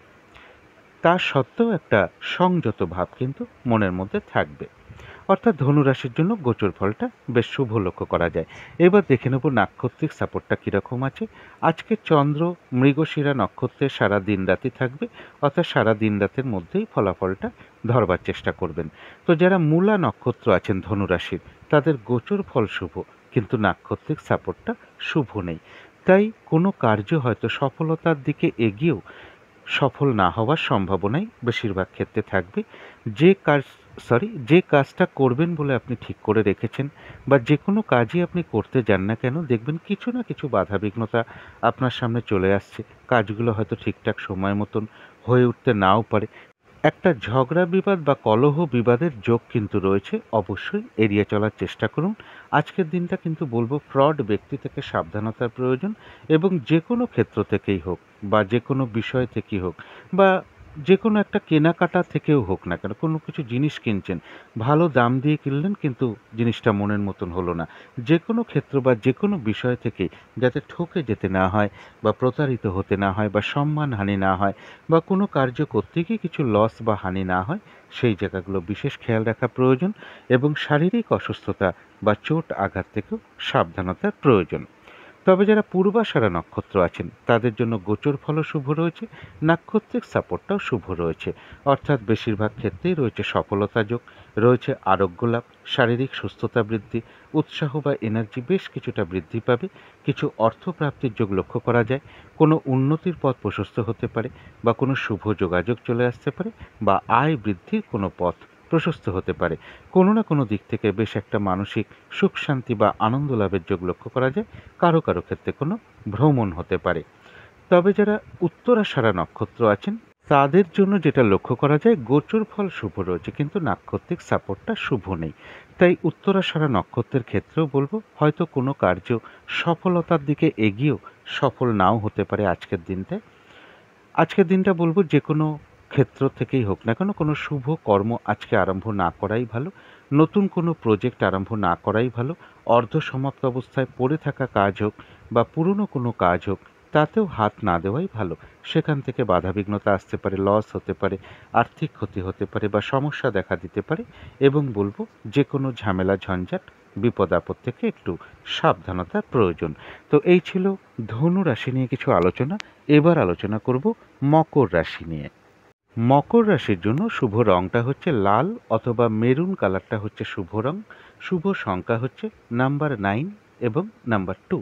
Speaker 1: তা সত্ত্বেও একটা সংযত ভাব কিন্তু মনের মধ্যে থাকবে। অর্থাৎ ধনুরাশির জন্য গোচর ফলটা বেশ শুভ লক্ষ্য করা যায়। এবার দেখে নেব নাক্ষত্রিক সাপোর্টটা কীরকম আছে। আজকে চন্দ্র মৃগশিরা নক্ষত্রে সারা দিন রাতি থাকবে, অর্থাৎ সারা দিন রাতের মধ্যেই ফলাফলটা ধরবার চেষ্টা করবেন। তো যারা মূলা নক্ষত্র আছেন ধনুরাশির, তাদের গোচর ফল শুভ, কিন্তু নাক্ষত্রিক সাপোর্টটা শুভ নেই। তাই কোনো কার্য হয়তো সফলতার দিকে এগিয়েও সফল না হওয়ার সম্ভাবনাই বেশিরভাগ ক্ষেত্রে থাকবে। যে কাজটা করবেন বলে আপনি ঠিক করে রেখেছেন, বা যে কোনো কাজই আপনি করতে যান না কেন, দেখবেন কিছু না কিছু বাধাবিঘ্নতা আপনার সামনে চলে আসছে। কাজগুলো হয়তো ঠিকঠাক সময় মতন হয়ে উঠতে নাও পারে। একটা ঝগড়া বিবাদ বা কলহ বিবাদের যোগ কিন্তু রয়েছে, অবশ্যই এড়িয়ে চলার চেষ্টা করুন। আজকের দিনটা কিন্তু বলবো ফ্রড ব্যক্তি থেকে সাবধানতার প্রয়োজন। এবং যে কোনো ক্ষেত্র থেকেই হোক বা যে কোনো বিষয় থেকেই হোক বা যে কোনো একটা কেনাকাটা থেকেও হোক না কেন, কোনো কিছু জিনিস কিনছেন, ভালো দাম দিয়ে কিনলেন কিন্তু জিনিসটা মনের মতন হলো না, যে কোনো ক্ষেত্র বা যে কোনো বিষয় থেকে যাতে ঠকে যেতে না হয় বা প্রতারিত হতে না হয় বা সম্মানহানি না হয় বা কোনো কার্য করতে গিয়ে কিছু লস বা হানি না হয়, সেই জায়গাগুলো বিশেষ খেয়াল রাখা প্রয়োজন। এবং শারীরিক অসুস্থতা বা চোট আঘাত থেকেও সাবধানতার প্রয়োজন। তবে যারা পূর্বাষাঢ়া নক্ষত্র আছেন তাদের জন্য গোচর ফলও শুভ রয়েছে, নাক্ষত্রিক সাপোর্টটাও শুভ রয়েছে। অর্থাৎ বেশিরভাগ ক্ষেত্রেই রয়েছে সফলতা যোগ, রয়েছে আরোগ্য লাভ, শারীরিক সুস্থতা বৃদ্ধি, উৎসাহ বা এনার্জি বেশ কিছুটা বৃদ্ধি পাবে। কিছু অর্থপ্রাপ্তির যোগ লক্ষ্য করা যায়। কোনো উন্নতির পথ প্রশস্ত হতে পারে, বা কোনো শুভ যোগাযোগ চলে আসতে পারে, বা আয় বৃদ্ধির কোনো পথ প্রশস্ত হতে পারে। কোনো না কোনো দিক থেকে বেশ একটা মানসিক সুখ শান্তি বা আনন্দ লাভের যোগ লক্ষ্য করা যায়। কারো কারো ক্ষেত্রে কোনো ভ্রমণ হতে পারে। তবে যারা উত্তরাষাঢ়া নক্ষত্র আছেন তাদের জন্য যেটা লক্ষ্য করা যায়, গোচর ফল শুভ রয়েছে, কিন্তু নাক্ষত্রিক সাপোর্টটা শুভ নেই। তাই উত্তরাষাঢ়া নক্ষত্রের ক্ষেত্রেও বলবো হয়তো কোনো কার্য সফলতার দিকে এগিয়েও সফল নাও হতে পারে আজকের দিনটায়। আজকের দিনটা বলবো যে কোনো ক্ষেত্র থেকেই হোক না কেন, কোনো শুভ কর্ম আজকে আরম্ভ না করাই ভালো। নতুন কোনো প্রজেক্ট আরম্ভ না করাই ভালো। অর্ধ সমাপ্ত অবস্থায় পড়ে থাকা কাজ হোক বা পুরনো কোনো কাজ হোক, তাতেও হাত না দেওয়াই ভালো। সেখান থেকে বাধাবিঘ্নতা আসতে পারে, লস হতে পারে, আর্থিক ক্ষতি হতে পারে বা সমস্যা দেখা দিতে পারে, এবং বলবো যে কোনো ঝামেলা ঝঞ্ঝাট বিপদ আপদ থেকে একটু সাবধানতার প্রয়োজন। তো এই ছিল ধনু রাশি নিয়ে কিছু আলোচনা। এবার আলোচনা করব মকর রাশি নিয়ে। মকর রাশির জন্য শুভ রংটা হচ্ছে লাল অথবা মেরুন কালারটা হচ্ছে শুভ রং। শুভ সংখ্যা হচ্ছে নাম্বার 9 এবং নাম্বার 2।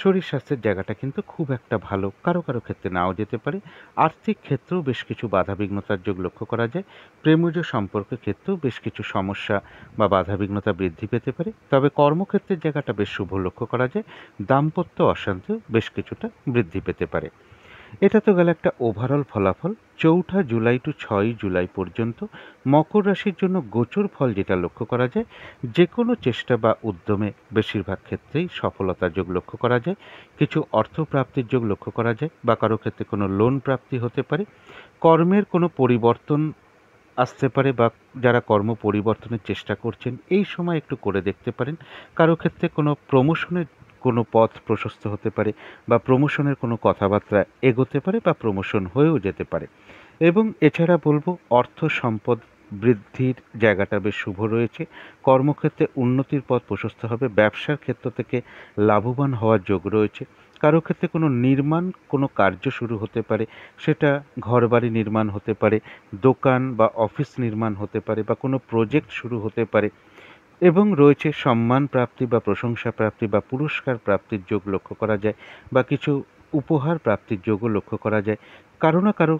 Speaker 1: শরীর স্বাস্থ্যের জায়গাটা কিন্তু খুব একটা ভালো, কারো কারো ক্ষেত্রে নাও যেতে পারে। আর্থিক ক্ষেত্রেও বেশ কিছু বাধাবিঘ্নতার যোগ লক্ষ্য করা যায়। প্রেমজ সম্পর্কের ক্ষেত্রেও বেশ কিছু সমস্যা বা বাধাবিঘ্নতা বৃদ্ধি পেতে পারে। তবে কর্মক্ষেত্রের জায়গাটা বেশ শুভ লক্ষ্য করা যায়। দাম্পত্য অশান্তিও বেশ কিছুটা বৃদ্ধি পেতে পারে। এটা তো গেল একটা ওভারঅল ফলাফল। ৪ঠা জুলাই টু ৬ই জুলাই পর্যন্ত মকর রাশির জন্য গোচর ফল যেটা লক্ষ্য করা যায়, যে কোনো চেষ্টা বা উদ্যমে বেশিরভাগ ক্ষেত্রেই সফলতার যোগ লক্ষ্য করা যায়। কিছু অর্থপ্রাপ্তির যোগ লক্ষ্য করা যায় বা কারো ক্ষেত্রে কোনো লোন প্রাপ্তি হতে পারে। কর্মের কোনো পরিবর্তন আসতে পারে বা যারা কর্ম পরিবর্তনের চেষ্টা করছেন এই সময় একটু করে দেখতে পারেন। কারো ক্ষেত্রে কোনো প্রমোশনের কোনো পথ প্রশস্ত হতে পারে বা প্রমোশনের কোনো কথাবার্তা এগোতে পারে বা প্রমোশন হয়েও যেতে পারে। এবং এছাড়া বলবো অর্থ সম্পদ বৃদ্ধির জায়গাটা বেশ শুভ রয়েছে। কর্মক্ষেত্রে উন্নতির পথ প্রশস্ত হবে। ব্যবসার ক্ষেত্র থেকে লাভবান হওয়ার যোগ রয়েছে। কারো ক্ষেত্রে কোনো নির্মাণ কোনো কার্য শুরু হতে পারে, সেটা ঘরবাড়ি নির্মাণ হতে পারে, দোকান বা অফিস নির্মাণ হতে পারে বা কোনো প্রজেক্ট শুরু হতে পারে। এবং রয়েছে সম্মান প্রাপ্তি বা প্রশংসা প্রাপ্তি বা পুরস্কার প্রাপ্তির যোগ লক্ষ্য করা যায় বা কিছু উপহার প্রাপ্তির যোগও লক্ষ্য করা যায়। কারো না কারো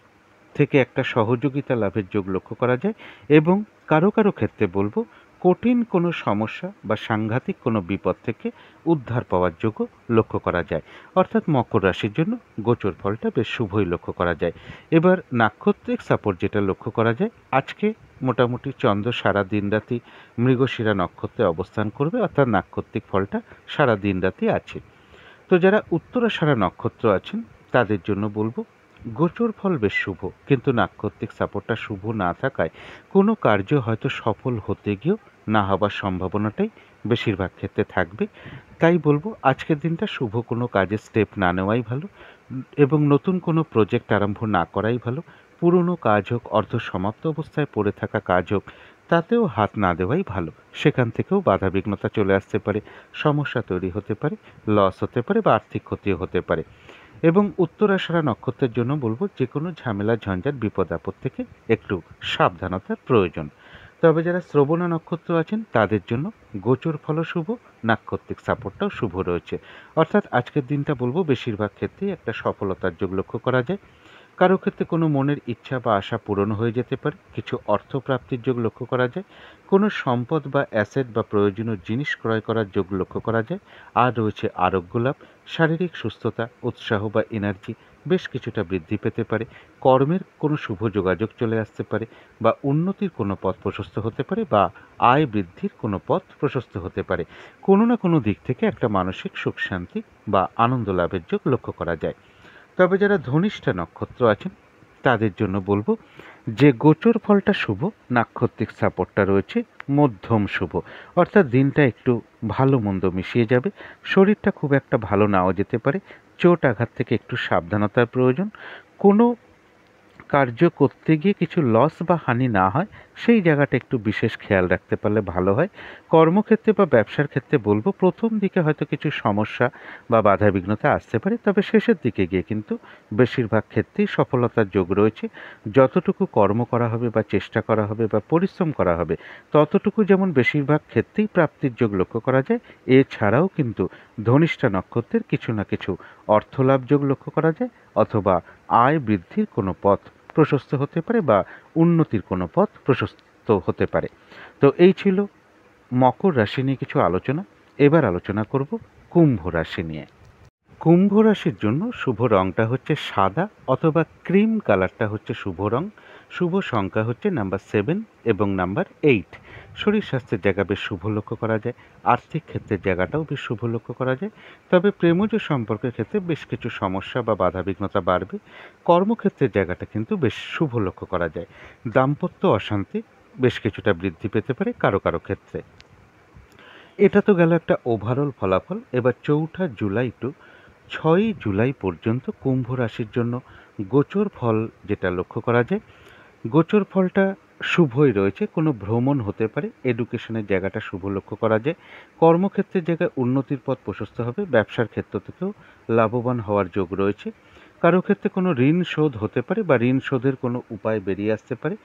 Speaker 1: থেকে একটা সহযোগিতা লাভের যোগ লক্ষ্য করা যায়। এবং কারো কারো ক্ষেত্রে বলবো কঠিন কোনো সমস্যা বা সাংঘাতিক কোনো বিপদ থেকে উদ্ধার পাওয়ার যোগও লক্ষ্য করা যায়। অর্থাৎ মকর রাশির জন্য গোচর ফলটা বেশ শুভই লক্ষ্য করা যায়। এবার নাক্ষত্রিক সাপোর্ট যেটা লক্ষ্য করা যায়, আজকে মোটামুটি চন্দ্র সারা দিন রাতি মৃগশিরা নক্ষত্রে অবস্থান করবে, অর্থাৎ নাক্ষত্রিক ফলটা সারা দিন রাতি আছে। তো যারা উত্তরাষাঢ়া নক্ষত্র আছেন তাদের জন্য বলবো গোচর ফল বেশ শুভ, কিন্তু নাক্ষত্রিক সাপোর্টটা শুভ না থাকায় কোনো কার্য হয়তো সফল হতে গিয়েও না হবার সম্ভাবনাটাই বেশিরভাগ ক্ষেত্রে থাকবে। তাই বলবো আজকের দিনটা শুভ কোনো কাজে স্টেপ না নেওয়াই ভালো এবং নতুন কোনো প্রজেক্ট আরম্ভ না করাই ভালো। পুরনো কাজ হোক, অর্ধ সমাপ্ত অবস্থায় পড়ে থাকা কাজ হোক, তাতেও হাত না দেওয়াই ভালো। সেখান থেকেও বাধাবিঘ্নতা চলে আসতে পারে, সমস্যা তৈরি হতে পারে, লস হতে পারে বা আর্থিক ক্ষতিও হতে পারে। এবং উত্তরাষাঢ়া নক্ষত্রের জন্য বলবো যে কোনো ঝামেলা ঝঞ্ঝাট বিপদ আপদ থেকে একটু সাবধানতার প্রয়োজন। তবে যারা শ্রবণা নক্ষত্র আছেন তাদের জন্য গোচর ফল শুভ, নাক্ষত্রিক সাপোর্টটাও শুভ রয়েছে। অর্থাৎ আজকের দিনটা বলবো বেশিরভাগ ক্ষেত্রেই একটা সফলতার যোগ লক্ষ্য করা যায়। কারো ক্ষেত্রে কোনো মনের ইচ্ছা বা আশা পূরণ হয়ে যেতে পারে। কিছু অর্থপ্রাপ্তির যোগ লক্ষ্য করা যায়। কোনো সম্পদ বা অ্যাসেট বা প্রয়োজনীয় জিনিস ক্রয় করার যোগ লক্ষ্য করা যায়। আর রয়েছে আরোগ্য লাভ, শারীরিক সুস্থতা, উৎসাহ বা এনার্জি বেশ কিছুটা বৃদ্ধি পেতে পারে। কর্মের কোনো শুভ যোগাযোগ চলে আসতে পারে বা উন্নতির কোনো পথ প্রশস্ত হতে পারে বা আয় বৃদ্ধির কোনো পথ প্রশস্ত হতে পারে। কোনো না কোনো দিক থেকে একটা মানসিক সুখ শান্তি বা আনন্দ লাভের যোগ লক্ষ্য করা যায়। তবে যারা ধনিষ্ঠা নক্ষত্র আছেন তাদের জন্য বলবো যে গোচর ফলটা শুভ, নাক্ষত্রিক সাপোর্টটা রয়েছে মধ্যম শুভ। অর্থাৎ দিনটা একটু ভালো মন্দ মিশিয়ে যাবে। শরীরটা খুব একটা ভালো নাও যেতে পারে। চোট আঘাত থেকে একটু সাবধানতার প্রয়োজন। কোনো কার্য করতে গিয়ে কিছু লস বা হানি না হয় সেই জায়গাটা একটু বিশেষ খেয়াল রাখতে পারলে ভালো হয়। কর্মক্ষেত্রে বা ব্যবসার ক্ষেত্রে বলবো প্রথম দিকে হয়তো কিছু সমস্যা বা বাধা বিঘ্নতা আসতে পারে, তবে শেষের দিকে গিয়ে কিন্তু বেশিরভাগ ক্ষেত্রেই সফলতার যোগ রয়েছে। যতটুকু কর্ম করা হবে বা চেষ্টা করা হবে বা পরিশ্রম করা হবে ততটুকু যেমন বেশিরভাগ ক্ষেত্রেই প্রাপ্তির যোগ লক্ষ্য করা যায়, এছাড়াও কিন্তু ধনিষ্ঠা নক্ষত্রের কিছু না কিছু অর্থলাভ যোগ লক্ষ্য করা যায় অথবা আয় বৃদ্ধির কোনো পথ প্রশস্ত হতে পারে বা উন্নতির কোনো পথ প্রশস্ত হতে পারে। তো এই ছিল মকর রাশি নিয়ে কিছু আলোচনা। এবার আলোচনা করব কুম্ভ রাশি নিয়ে। কুম্ভ রাশির জন্য শুভ রংটা হচ্ছে সাদা অথবা ক্রিম কালারটা হচ্ছে শুভ রং। শুভ সংখ্যা হচ্ছে নাম্বার 7 এবং নাম্বার 8। শরীর স্বাস্থ্যের জায়গা বেশ শুভ লক্ষ্য করা যায়। আর্থিক ক্ষেত্রের জায়গাটাও বেশ শুভ লক্ষ্য করা যায়। তবে প্রেমজ সম্পর্কের ক্ষেত্রে বেশ কিছু সমস্যা বা বাধাবিঘ্নতা বাড়বে। কর্মক্ষেত্রের জায়গাটা কিন্তু বেশ শুভ লক্ষ্য করা যায়। দাম্পত্য অশান্তি বেশ কিছুটা বৃদ্ধি পেতে পারে কারো কারো ক্ষেত্রে। এটা তো গেল একটা ওভারঅল ফলাফল। এবার 4ঠা জুলাই টু 6ই জুলাই পর্যন্ত কুম্ভ রাশির জন্য গোচর ফল যেটা লক্ষ্য করা যায়, গোচর ফলটা শুভই রয়েছে। কোনো ভ্রমণ হতে পারে, এডুকেশনের জায়গাটা শুভ লক্ষ্য করা যায়, কর্মক্ষেত্রের জায়গায় উন্নতির পথ প্রশস্ত হবে, ব্যবসার ক্ষেত্র থেকেও লাভবান হওয়ার যোগ রয়েছে। কারো ক্ষেত্রে কোনো ঋণ শোধ হতে পারে বা ঋণ শোধের কোনো উপায় বেরিয়ে আসতে পারে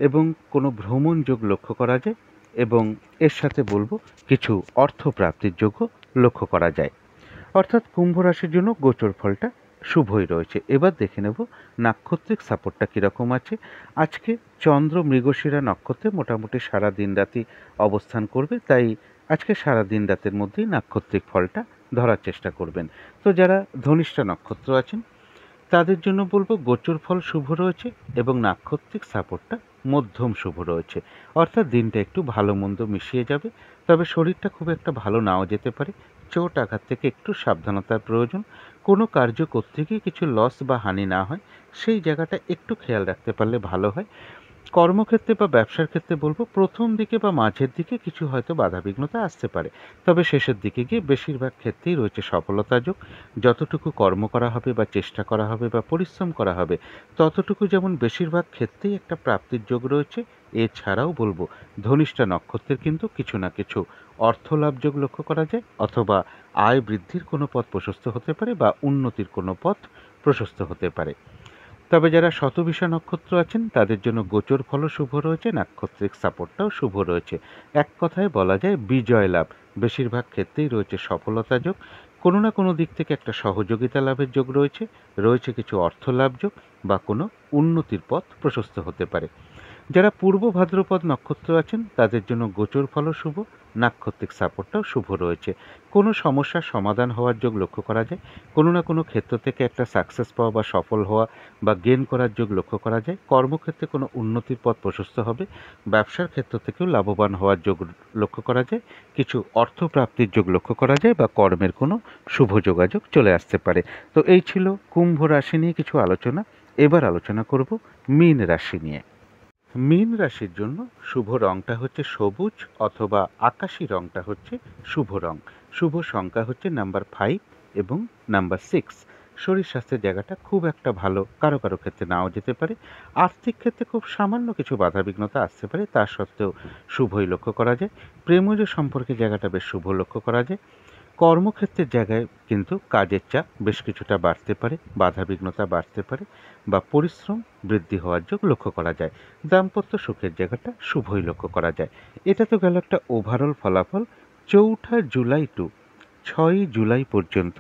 Speaker 1: এবং কোনো ভ্রমণ যোগ লক্ষ্য করা যায় এবং এর সাথে বলবো কিছু অর্থ প্রাপ্তির যোগও লক্ষ্য করা যায়। অর্থাৎ কুম্ভ রাশির জন্য গোচর ফলটা শুভই রয়েছে। এবার দেখে নেব নাক্ষত্রিক সাপোর্টটা কীরকম আছে। আজকে চন্দ্র মৃগশিরা নক্ষত্রে মোটামুটি সারা দিন রাতি অবস্থান করবে, তাই আজকে সারা দিন রাতের মধ্যেই নাক্ষত্রিক ফলটা ধরার চেষ্টা করবেন। তো যারা ধনিষ্ঠা নক্ষত্র আছেন তাদের জন্য বলবো গোচর ফল শুভ রয়েছে এবং নাক্ষত্রিক সাপোর্টটা মধ্যম শুভ রয়েছে। অর্থাৎ দিনটা একটু ভালো মন্দ মিশিয়ে যাবে, তবে শরীরটা খুব একটা ভালো নাও যেতে পারে। চোট আঘাত থেকে একটু সাবধানতার প্রয়োজন। কোনো কার্য করতে গিয়ে কিছু লস বা হানি না হয় সেই জায়গাটা একটু খেয়াল রাখতে পারলে ভালো হয়। কর্মক্ষেত্রে বা ব্যবসার ক্ষেত্রে বলবো প্রথম দিকে বা মাঝের দিকে কিছু হয়তো বাধাবিঘ্নতা আসতে পারে, তবে শেষের দিকে গিয়ে বেশিরভাগ ক্ষেত্রেই রয়েছে সফলতা যোগ। যতটুকু কর্ম করা হবে বা চেষ্টা করা হবে বা পরিশ্রম করা হবে ততটুকু যেমন বেশিরভাগ ক্ষেত্রেই একটা প্রাপ্তির যোগ রয়েছে। এছাড়াও বলবো ধনিষ্ঠা নক্ষত্রের কিন্তু কিছু না কিছু অর্থ লাভ যোগ লক্ষ্য করা যায়, অথবা আয় বৃদ্ধির কোনো পথ প্রশস্ত হতে পারে বা উন্নতির কোনো পথ প্রশস্ত হতে পারে। তবে যারা শতবিষা নক্ষত্র আছেন তাদের জন্য গোচর ফলও শুভ রয়েছে, নাক্ষত্রিক সাপোর্টটাও শুভ রয়েছে। এক কথায় বলা যায় বিজয় লাভ, বেশিরভাগ ক্ষেত্রেই রয়েছে সফলতা যোগ। কোনো না কোনো দিক থেকে একটা সহযোগিতা লাভের যোগ রয়েছে, রয়েছে কিছু অর্থ লাভ যোগ বা কোনো উন্নতির পথ প্রশস্ত হতে পারে। যারা পূর্ব ভাদ্রপদ নক্ষত্র আছেন তাদের জন্য গোচর ফলও শুভ, নাক্ষত্রিক সাপোর্টটাও শুভ রয়েছে। কোনো সমস্যার সমাধান হওয়ার যোগ লক্ষ্য করা যায়, কোনো না কোনো ক্ষেত্র থেকে একটা সাকসেস পাওয়া বা সফল হওয়া বা গেন করার যোগ লক্ষ্য করা যায়। কর্মক্ষেত্রে কোনো উন্নতির পথ প্রশস্ত হবে, ব্যবসার ক্ষেত্র থেকেও লাভবান হওয়ার যোগ লক্ষ্য করা যায়, কিছু অর্থ প্রাপ্তির যোগ লক্ষ্য করা যায় বা কর্মের কোনো শুভ যোগাযোগ চলে আসতে পারে। তো এই ছিল কুম্ভ রাশি নিয়ে কিছু আলোচনা। এবার আলোচনা করব মীন রাশি নিয়ে। মীন রাশির জন্য শুভ রংটা হচ্ছে সবুজ অথবা আকাশি রংটা হচ্ছে শুভ রং। শুভ সংখ্যা হচ্ছে নাম্বার 5 এবং নাম্বার 6। শরীর স্বাস্থ্যের জায়গাটা খুব একটা ভালো, কারো কারো ক্ষেত্রে নাও যেতে পারে। আর্থিক ক্ষেত্রে খুব সামান্য কিছু বাধাবিঘ্নতা আসতে পারে, তা সত্ত্বেও শুভই লক্ষ্য করা যায়। প্রেমজ সম্পর্কে জায়গাটা বেশ শুভ লক্ষ্য করা যায়। কর্মক্ষেত্রের জায়গায় কিন্তু কাজের চাপ বেশ কিছুটা বাড়তে পারে, বাধাবিঘ্নতা বাড়তে পারে বা পরিশ্রম বৃদ্ধি হওয়ার যোগ লক্ষ্য করা যায়। দাম্পত্য সুখের জায়গাটা শুভই লক্ষ্য করা যায়। এটা তো গেল একটা ওভারঅল ফলাফল। 4 জুলাই টু 6 জুলাই পর্যন্ত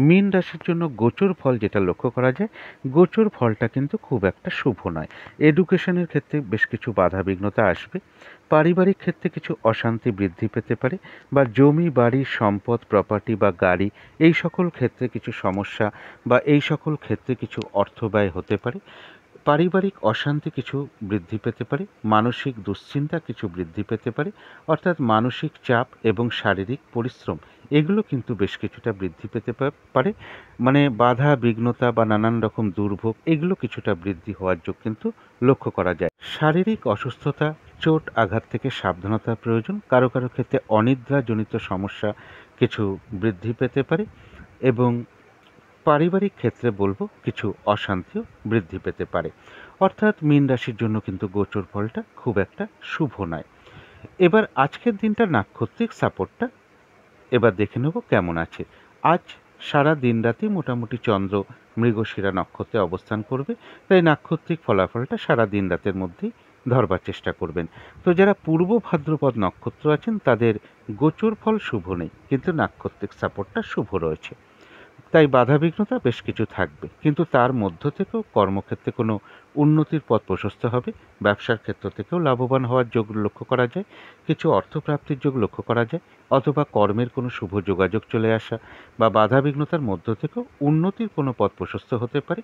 Speaker 1: মীন রাশির জন্য গোচর ফল যেটা লক্ষ্য করা যায়, গোচর ফলটা কিন্তু খুব একটা শুভ নয়। এডুকেশনের ক্ষেত্রে বেশ কিছু বাধাবিঘ্নতা আসবে, পারিবারিক ক্ষেত্রে কিছু অশান্তি বৃদ্ধি পেতে পারে বা জমি বাড়ি সম্পদ প্রপার্টি বা গাড়ি এই সকল ক্ষেত্রে কিছু সমস্যা বা এই সকল ক্ষেত্রে কিছু অর্থ ব্যয় হতে পারে। পারিবারিক অশান্তি কিছু বৃদ্ধি পেতে পারে, মানসিক দুশ্চিন্তা কিছু বৃদ্ধি পেতে পারে। অর্থাৎ মানসিক চাপ এবং শারীরিক পরিশ্রম এগুলো কিন্তু বেশ কিছুটা বৃদ্ধি পেতে পারে। মানে বাধা বিঘ্নতা বা নানান রকম দুর্ভোগ এগুলো কিছুটা বৃদ্ধি হওয়ার যোগ কিন্তু লক্ষ্য করা যায়। শারীরিক অসুস্থতা চোট আঘাত থেকে সাবধানতার প্রয়োজন। কারো কারো ক্ষেত্রে অনিদ্রাজনিত সমস্যা কিছু বৃদ্ধি পেতে পারে এবং পারিবারিক ক্ষেত্রে বলবো কিছু অশান্তিও বৃদ্ধি পেতে পারে। অর্থাৎ মীন রাশির জন্য কিন্তু গোচর ফলটা খুব একটা শুভ নয়। এবার আজকের দিনটা নাক্ষত্রিক সাপোর্টটা এবার দেখে নেব কেমন আছে। আজ সারা দিন রাতে মোটামুটি চন্দ্র মৃগশিরা নক্ষত্রে অবস্থান করবে, তাই নাক্ষত্রিক ফলাফলটা সারা দিন রাতের মধ্যেই ধরবার চেষ্টা করবেন। তো যারা পূর্ব ভাদ্রপদ নক্ষত্র আছেন তাদের গোচর ফল শুভ নেই, কিন্তু নাক্ষত্রিক সাপোর্টটা শুভ রয়েছে। তাই বাধাবিঘ্নতা বেশ কিছু থাকবে, কিন্তু তার মধ্য থেকেও কর্মক্ষেত্রে কোনো উন্নতির পথ প্রশস্ত হবে, ব্যবসার ক্ষেত্র থেকেও লাভবান হওয়ার যোগ লক্ষ্য করা যায়, কিছু অর্থপ্রাপ্তির যোগ লক্ষ্য করা যায়, অথবা কর্মের কোনো শুভ যোগাযোগ চলে আসা বা বাধাবিঘ্নতার মধ্য থেকেও উন্নতির কোনো পথ প্রশস্ত হতে পারে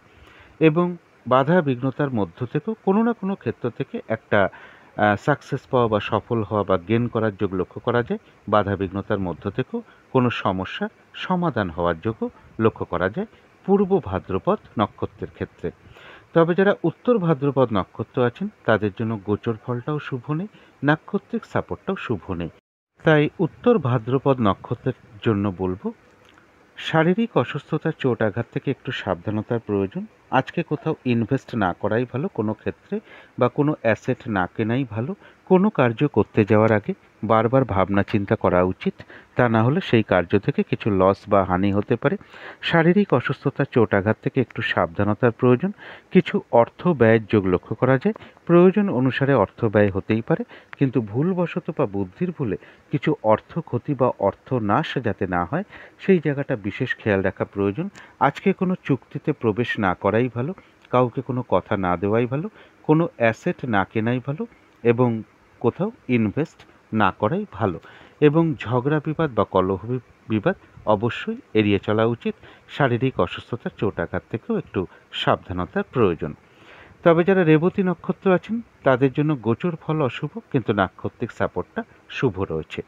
Speaker 1: এবং বাধা বিঘ্নতার মধ্য থেকেও কোনো না কোনো ক্ষেত্র থেকে একটা সাকসেস পাওয়া বা সফল হওয়া বা গেন করার যোগ লক্ষ্য করা যায়। বাধা বিঘ্নতার মধ্য থেকেও কোনো সমস্যার সমাধান হওয়ার যোগও লক্ষ্য করা যায় পূর্ব ভাদ্রপদ নক্ষত্রের ক্ষেত্রে। তবে যারা উত্তর ভাদ্রপদ নক্ষত্র আছেন তাদের জন্য গোচর ফলটাও শুভ নেই, নাক্ষত্রিক সাপোর্টটাও শুভ নেই। তাই উত্তর ভাদ্রপদ নক্ষত্রের জন্য বলবো শারীরিক অসুস্থতা, চোট আঘাত থেকে একটু সাবধানতার প্রয়োজন। আজকে কোথাও ইনভেস্ট না করাই ভালো কোনো ক্ষেত্রে, বা কোনো অ্যাসেট না কেনাই ভালো। কোনো কার্য করতে যাওয়ার আগে বারবার ভাবনা চিন্তা করা উচিত, তা না হলে সেই কার্য থেকে কিছু লস বা হানি হতে পারে। শারীরিক অসুস্থতা, চোট আঘাত থেকে একটু সাবধানতার প্রয়োজন। কিছু অর্থ ব্যয়ের যোগ লক্ষ্য করা যায়। প্রয়োজন অনুসারে অর্থ ব্যয় হতেই পারে, কিন্তু ভুলবশত বা বুদ্ধির ভুলে কিছু অর্থ ক্ষতি বা অর্থ নাশ যাতে না হয় সেই জায়গাটা বিশেষ খেয়াল রাখা প্রয়োজন। আজকে কোনো চুক্তিতে প্রবেশ না করাই ভালো, কাউকে কোনো কথা না দেওয়াই ভালো, কোনো অ্যাসেট না কেনাই ভালো, এবং কোথাও ইনভেস্ট না করাই ভালো। এবং ঝগড়া বিবাদ বা কলহ বিবাদ অবশ্যই এড়িয়ে চলা উচিত। শারীরিক অসুস্থতা, চোট আঘাত থেকেও একটু সাবধানতার প্রয়োজন। তবে যারা রেবতী নক্ষত্র আছেন তাদের জন্য গোচর ফল অশুভ, কিন্তু নাক্ষত্রিক সাপোর্টটা শুভ রয়েছে।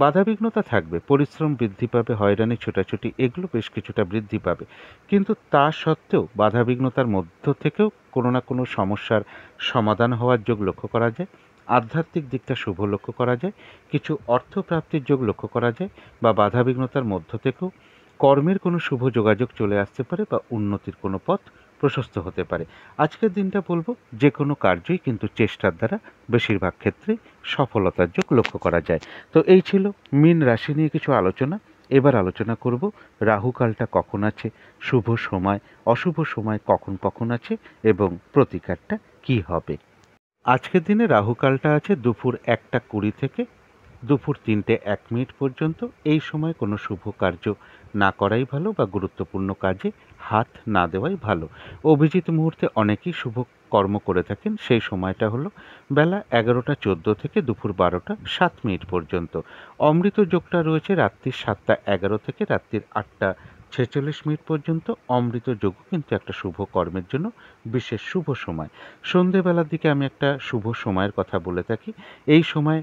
Speaker 1: বাধাবিঘ্নতা থাকবে, পরিশ্রম বৃদ্ধি পাবে, হয়রানি ছোটাছুটি এগুলো বেশ কিছুটা বৃদ্ধি পাবে, কিন্তু তা সত্ত্বেও বাধাবিঘ্নতার মধ্য থেকেও কোনো না কোনো সমস্যার সমাধান হওয়ার যোগ লক্ষ্য করা যায়। আধ্যাত্মিক দিকটা শুভ লক্ষ্য করা যায়, কিছু অর্থপ্রাপ্তির যোগ লক্ষ্য করা যায়, বা বাধাবিঘ্নতার মধ্য থেকেও কর্মের কোনো শুভ যোগাযোগ চলে আসতে পারে, বা উন্নতির কোনো পথ প্রশস্ত হতে পারে। আজকের দিনটা বলবো যে কোনো কার্যই কিন্তু চেষ্টার দ্বারা বেশিরভাগ ক্ষেত্রে সফলতার যোগ লক্ষ্য করা যায়। তো এই ছিল মীন রাশি নিয়ে কিছু আলোচনা। এবার আলোচনা করব রাহুকালটা কখন আছে, শুভ সময় অশুভ সময় কখন কখন আছে, এবং প্রতিকারটা কি হবে। আজকের দিনে রাহুকালটা আছে দুপুর 1টা 20 থেকে দুপুর 3টে 1 মিনিট পর্যন্ত। এই সময় কোনো শুভ কার্য না করাই ভালো, বা গুরুত্বপূর্ণ কাজে হাত না দেওয়াই ভালো। অভিজিৎ মুহূর্তে অনেকেই শুভ কর্ম করে থাকেন, সেই সময়টা হলো বেলা 11টা 14 থেকে দুপুর 12টা 7 মিনিট পর্যন্ত। অমৃত যোগটা রয়েছে রাত্রি 7টা 11 থেকে রাত্রির 8টা 46 মিনিট পর্যন্ত। অমৃত যোগও কিন্তু একটা শুভ কর্মের জন্য বিশেষ শুভ সময়। সন্ধেবেলার দিকে আমি একটা শুভ সময়ের কথা বলে থাকি। এই সময়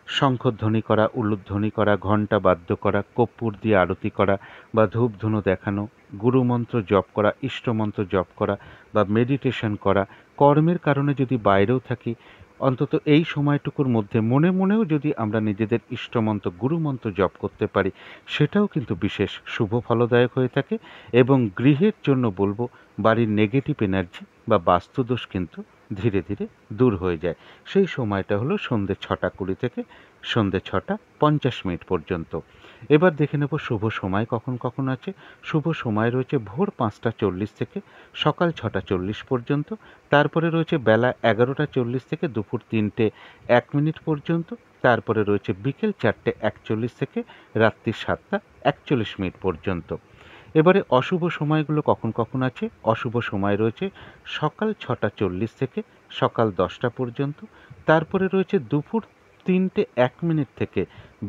Speaker 1: শঙ্খধ্বনি করা, উলুধ্বনি করা, ঘণ্টা বাদ্য করা, কর্পূর দিয়ে আরতি করা, বা ধূপ ধুনো দেখানো, গুরুমন্ত্র জপ করা, ইষ্টমন্ত্র জপ করা, বা মেডিটেশন করা, কর্মের কারণে যদি বাইরেও থাকি অন্তত এই সময়টুকুর মধ্যে মনে মনেও যদি আমরা নিজেদের ইষ্টমন্ত্র গুরুমন্ত্র জপ করতে পারি সেটাও কিন্তু বিশেষ শুভ ফলদায়ক হয়ে থাকে। এবং গৃহের জন্য বলবো বাড়ির নেগেটিভ এনার্জি বা বাস্তুদোষ কিন্তু ধীরে ধীরে দূর হয়ে যায়। সেই সময়টা হলো সন্ধ্যে 6টা 20 থেকে সন্ধ্যে 6টা 50 মিনিট পর্যন্ত। এবার দেখে নেব শুভ সময় কখন কখন আছে। শুভ সময় রয়েছে ভোর 5টা 40 থেকে সকাল 6টা 40 পর্যন্ত। তারপরে রয়েছে বেলা 11টা 40 থেকে দুপুর 3টে 1 মিনিট পর্যন্ত। তারপরে রয়েছে বিকেল 4টে 41 থেকে রাত্রি 7টা 41 মিনিট পর্যন্ত। এবারে অশুভ সময়গুলো কখন কখন আছে। অশুভ সময় রয়েছে সকাল 6টা 40 থেকে সকাল 10টা পর্যন্ত। তারপরে রয়েছে দুপুর 3টে 1 মিনিট থেকে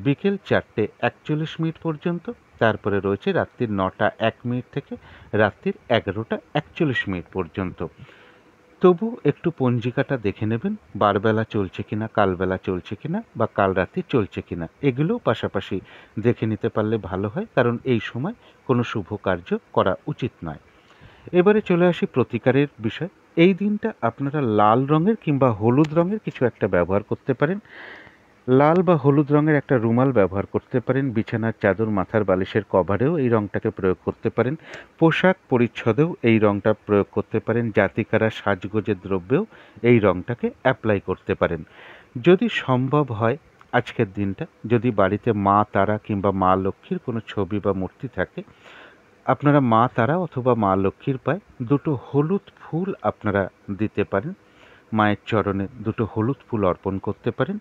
Speaker 1: বিকেল 4টে 41 মিনিট পর্যন্ত। তারপরে রয়েছে রাত্রির 9টা 1 মিনিট থেকে রাত্রির 11টা 41 মিনিট পর্যন্ত। তবু একটু পঞ্জিকাটা দেখে নেবেন, বারবেলা চলছে কিনা, কালবেলা চলছে কিনা, বা কাল রাত্রি চলছে কিনা, এগুলোও পাশাপাশি দেখে নিতে পারলে ভালো হয়, কারণ এই সময় কোনো শুভ কার্য করা উচিত নয়। এবারে চলে আসি প্রতিকারের বিষয়। এই দিনটা আপনারা লাল রঙের কিংবা হলুদ রঙের কিছু একটা ব্যবহার করতে পারেন। লাল বা হলুদ রঙের একটা রুমাল ব্যবহার করতে পারেন। বিছানার চাদর, মাথার বালিশের কভারেও এই রঙটাকে প্রয়োগ করতে পারেন। পোশাক পরিচ্ছদেও এই রঙটা প্রয়োগ করতে পারেন। জাতিকারা সাজগোজের দ্রব্যেও এই রঙটাকে অ্যাপ্লাই করতে পারেন। যদি সম্ভব হয় আজকের দিনটা, যদি বাড়িতে মা তারা কিংবা মা লক্ষ্মীর কোনো ছবি বা মূর্তি থাকে, আপনারা মা তারা অথবা মা লক্ষ্মীর পায়ে দুটো হলুদ ফুল আপনারা দিতে পারেন। মায়ের চরণে দুটো হলুদ ফুল অর্পণ করতে পারেন।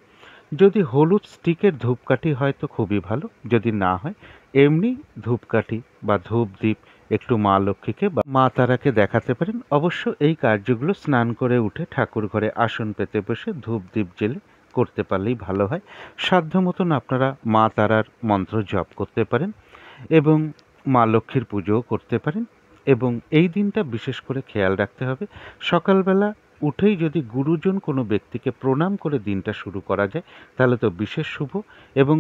Speaker 1: যদি হলুদ স্টিকের ধূপকাঠি হয় তো খুবই ভালো, যদি না হয় এমনি ধূপকাঠি বা ধূপদীপ একটু মা লক্ষ্মীকে বা মা তারাকে দেখাতে পারেন। অবশ্য এই কার্যগুলো স্নান করে উঠে ঠাকুর ঘরে আসন পেতে বসে ধূপদীপ জেলে করতে পারলেই ভালো হয়। সাধ্য মতন আপনারা মা তারার মন্ত্র জপ করতে পারেন এবং মা লক্ষ্মীর পুজোও করতে পারেন। এবং এই দিনটা বিশেষ করে খেয়াল রাখতে হবে, সকালবেলা উঠেই যদি গুরুজন কোনো ব্যক্তিকে প্রণাম করে দিনটা শুরু করা যায় তাহলে তো বিশেষ শুভ। এবং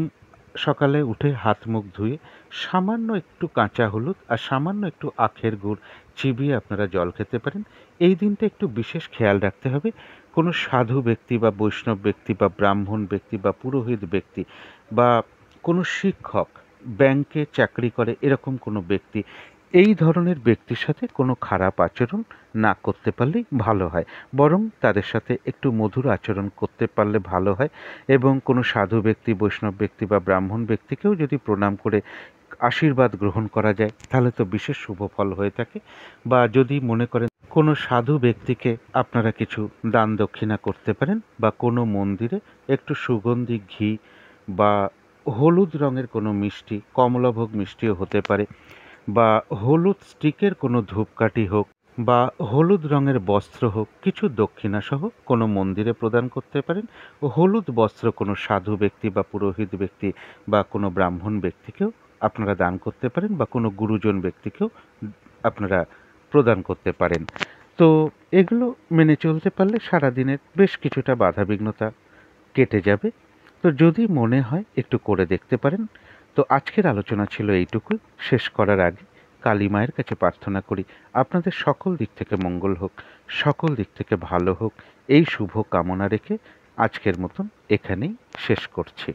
Speaker 1: সকালে উঠে হাত মুখ ধুয়ে সামান্য একটু কাঁচা হলুদ আর সামান্য একটু আখের গুড় চিবিয়ে আপনারা জল খেতে পারেন। এই দিনটা একটু বিশেষ খেয়াল রাখতে হবে, কোনো সাধু ব্যক্তি বা বৈষ্ণব ব্যক্তি বা ব্রাহ্মণ ব্যক্তি বা পুরোহিত ব্যক্তি বা কোনো শিক্ষক ব্যাংকে চাকরি করে এরকম কোনো ব্যক্তি, এই ধরনের ব্যক্তির সাথে কোনো খারাপ আচরণ না করতে পারলেই ভালো হয়, বরং তাদের সাথে একটু মধুর আচরণ করতে পারলে ভালো হয়। এবং কোনো সাধু ব্যক্তি, বৈষ্ণব ব্যক্তি বা ব্রাহ্মণ ব্যক্তিকেও যদি প্রণাম করে আশীর্বাদ গ্রহণ করা যায় তাহলে তো বিশেষ শুভ ফল হয়ে থাকে। বা যদি মনে করেন কোনো সাধু ব্যক্তিকে আপনারা কিছু দান দক্ষিণা করতে পারেন, বা কোনো মন্দিরে একটু সুগন্ধি ঘি বা হলুদ রঙের কোনো মিষ্টি, কমলাভোগ মিষ্টিও হতে পারে, বা হলুদ স্টিকের কোনো ধূপকাঠি হোক, বা হলুদ রঙের বস্ত্র হোক, কিছু দক্ষিণাসহ কোনো মন্দিরে প্রদান করতে পারেন। ও হলুদ বস্ত্র কোনো সাধু ব্যক্তি বা পুরোহিত ব্যক্তি বা কোনো ব্রাহ্মণ ব্যক্তিকেও আপনারা দান করতে পারেন, বা কোনো গুরুজন ব্যক্তিকেও আপনারা প্রদান করতে পারেন। তো এগুলো মেনে চলতে পারলে সারাদিনের বেশ কিছুটা বাধাবিঘ্নতা কেটে যাবে। তো যদি মনে হয় একটু করে দেখতে পারেন। তো আজকের আলোচনা ছিল এইটুকুই। শেষ করার আগে কালী মায়ের কাছে প্রার্থনা করি আপনাদের সকল দিক থেকে মঙ্গল হোক, সকল দিক থেকে ভালো হোক, এই শুভ কামনা রেখে আজকের মতন এখানেই শেষ করছি।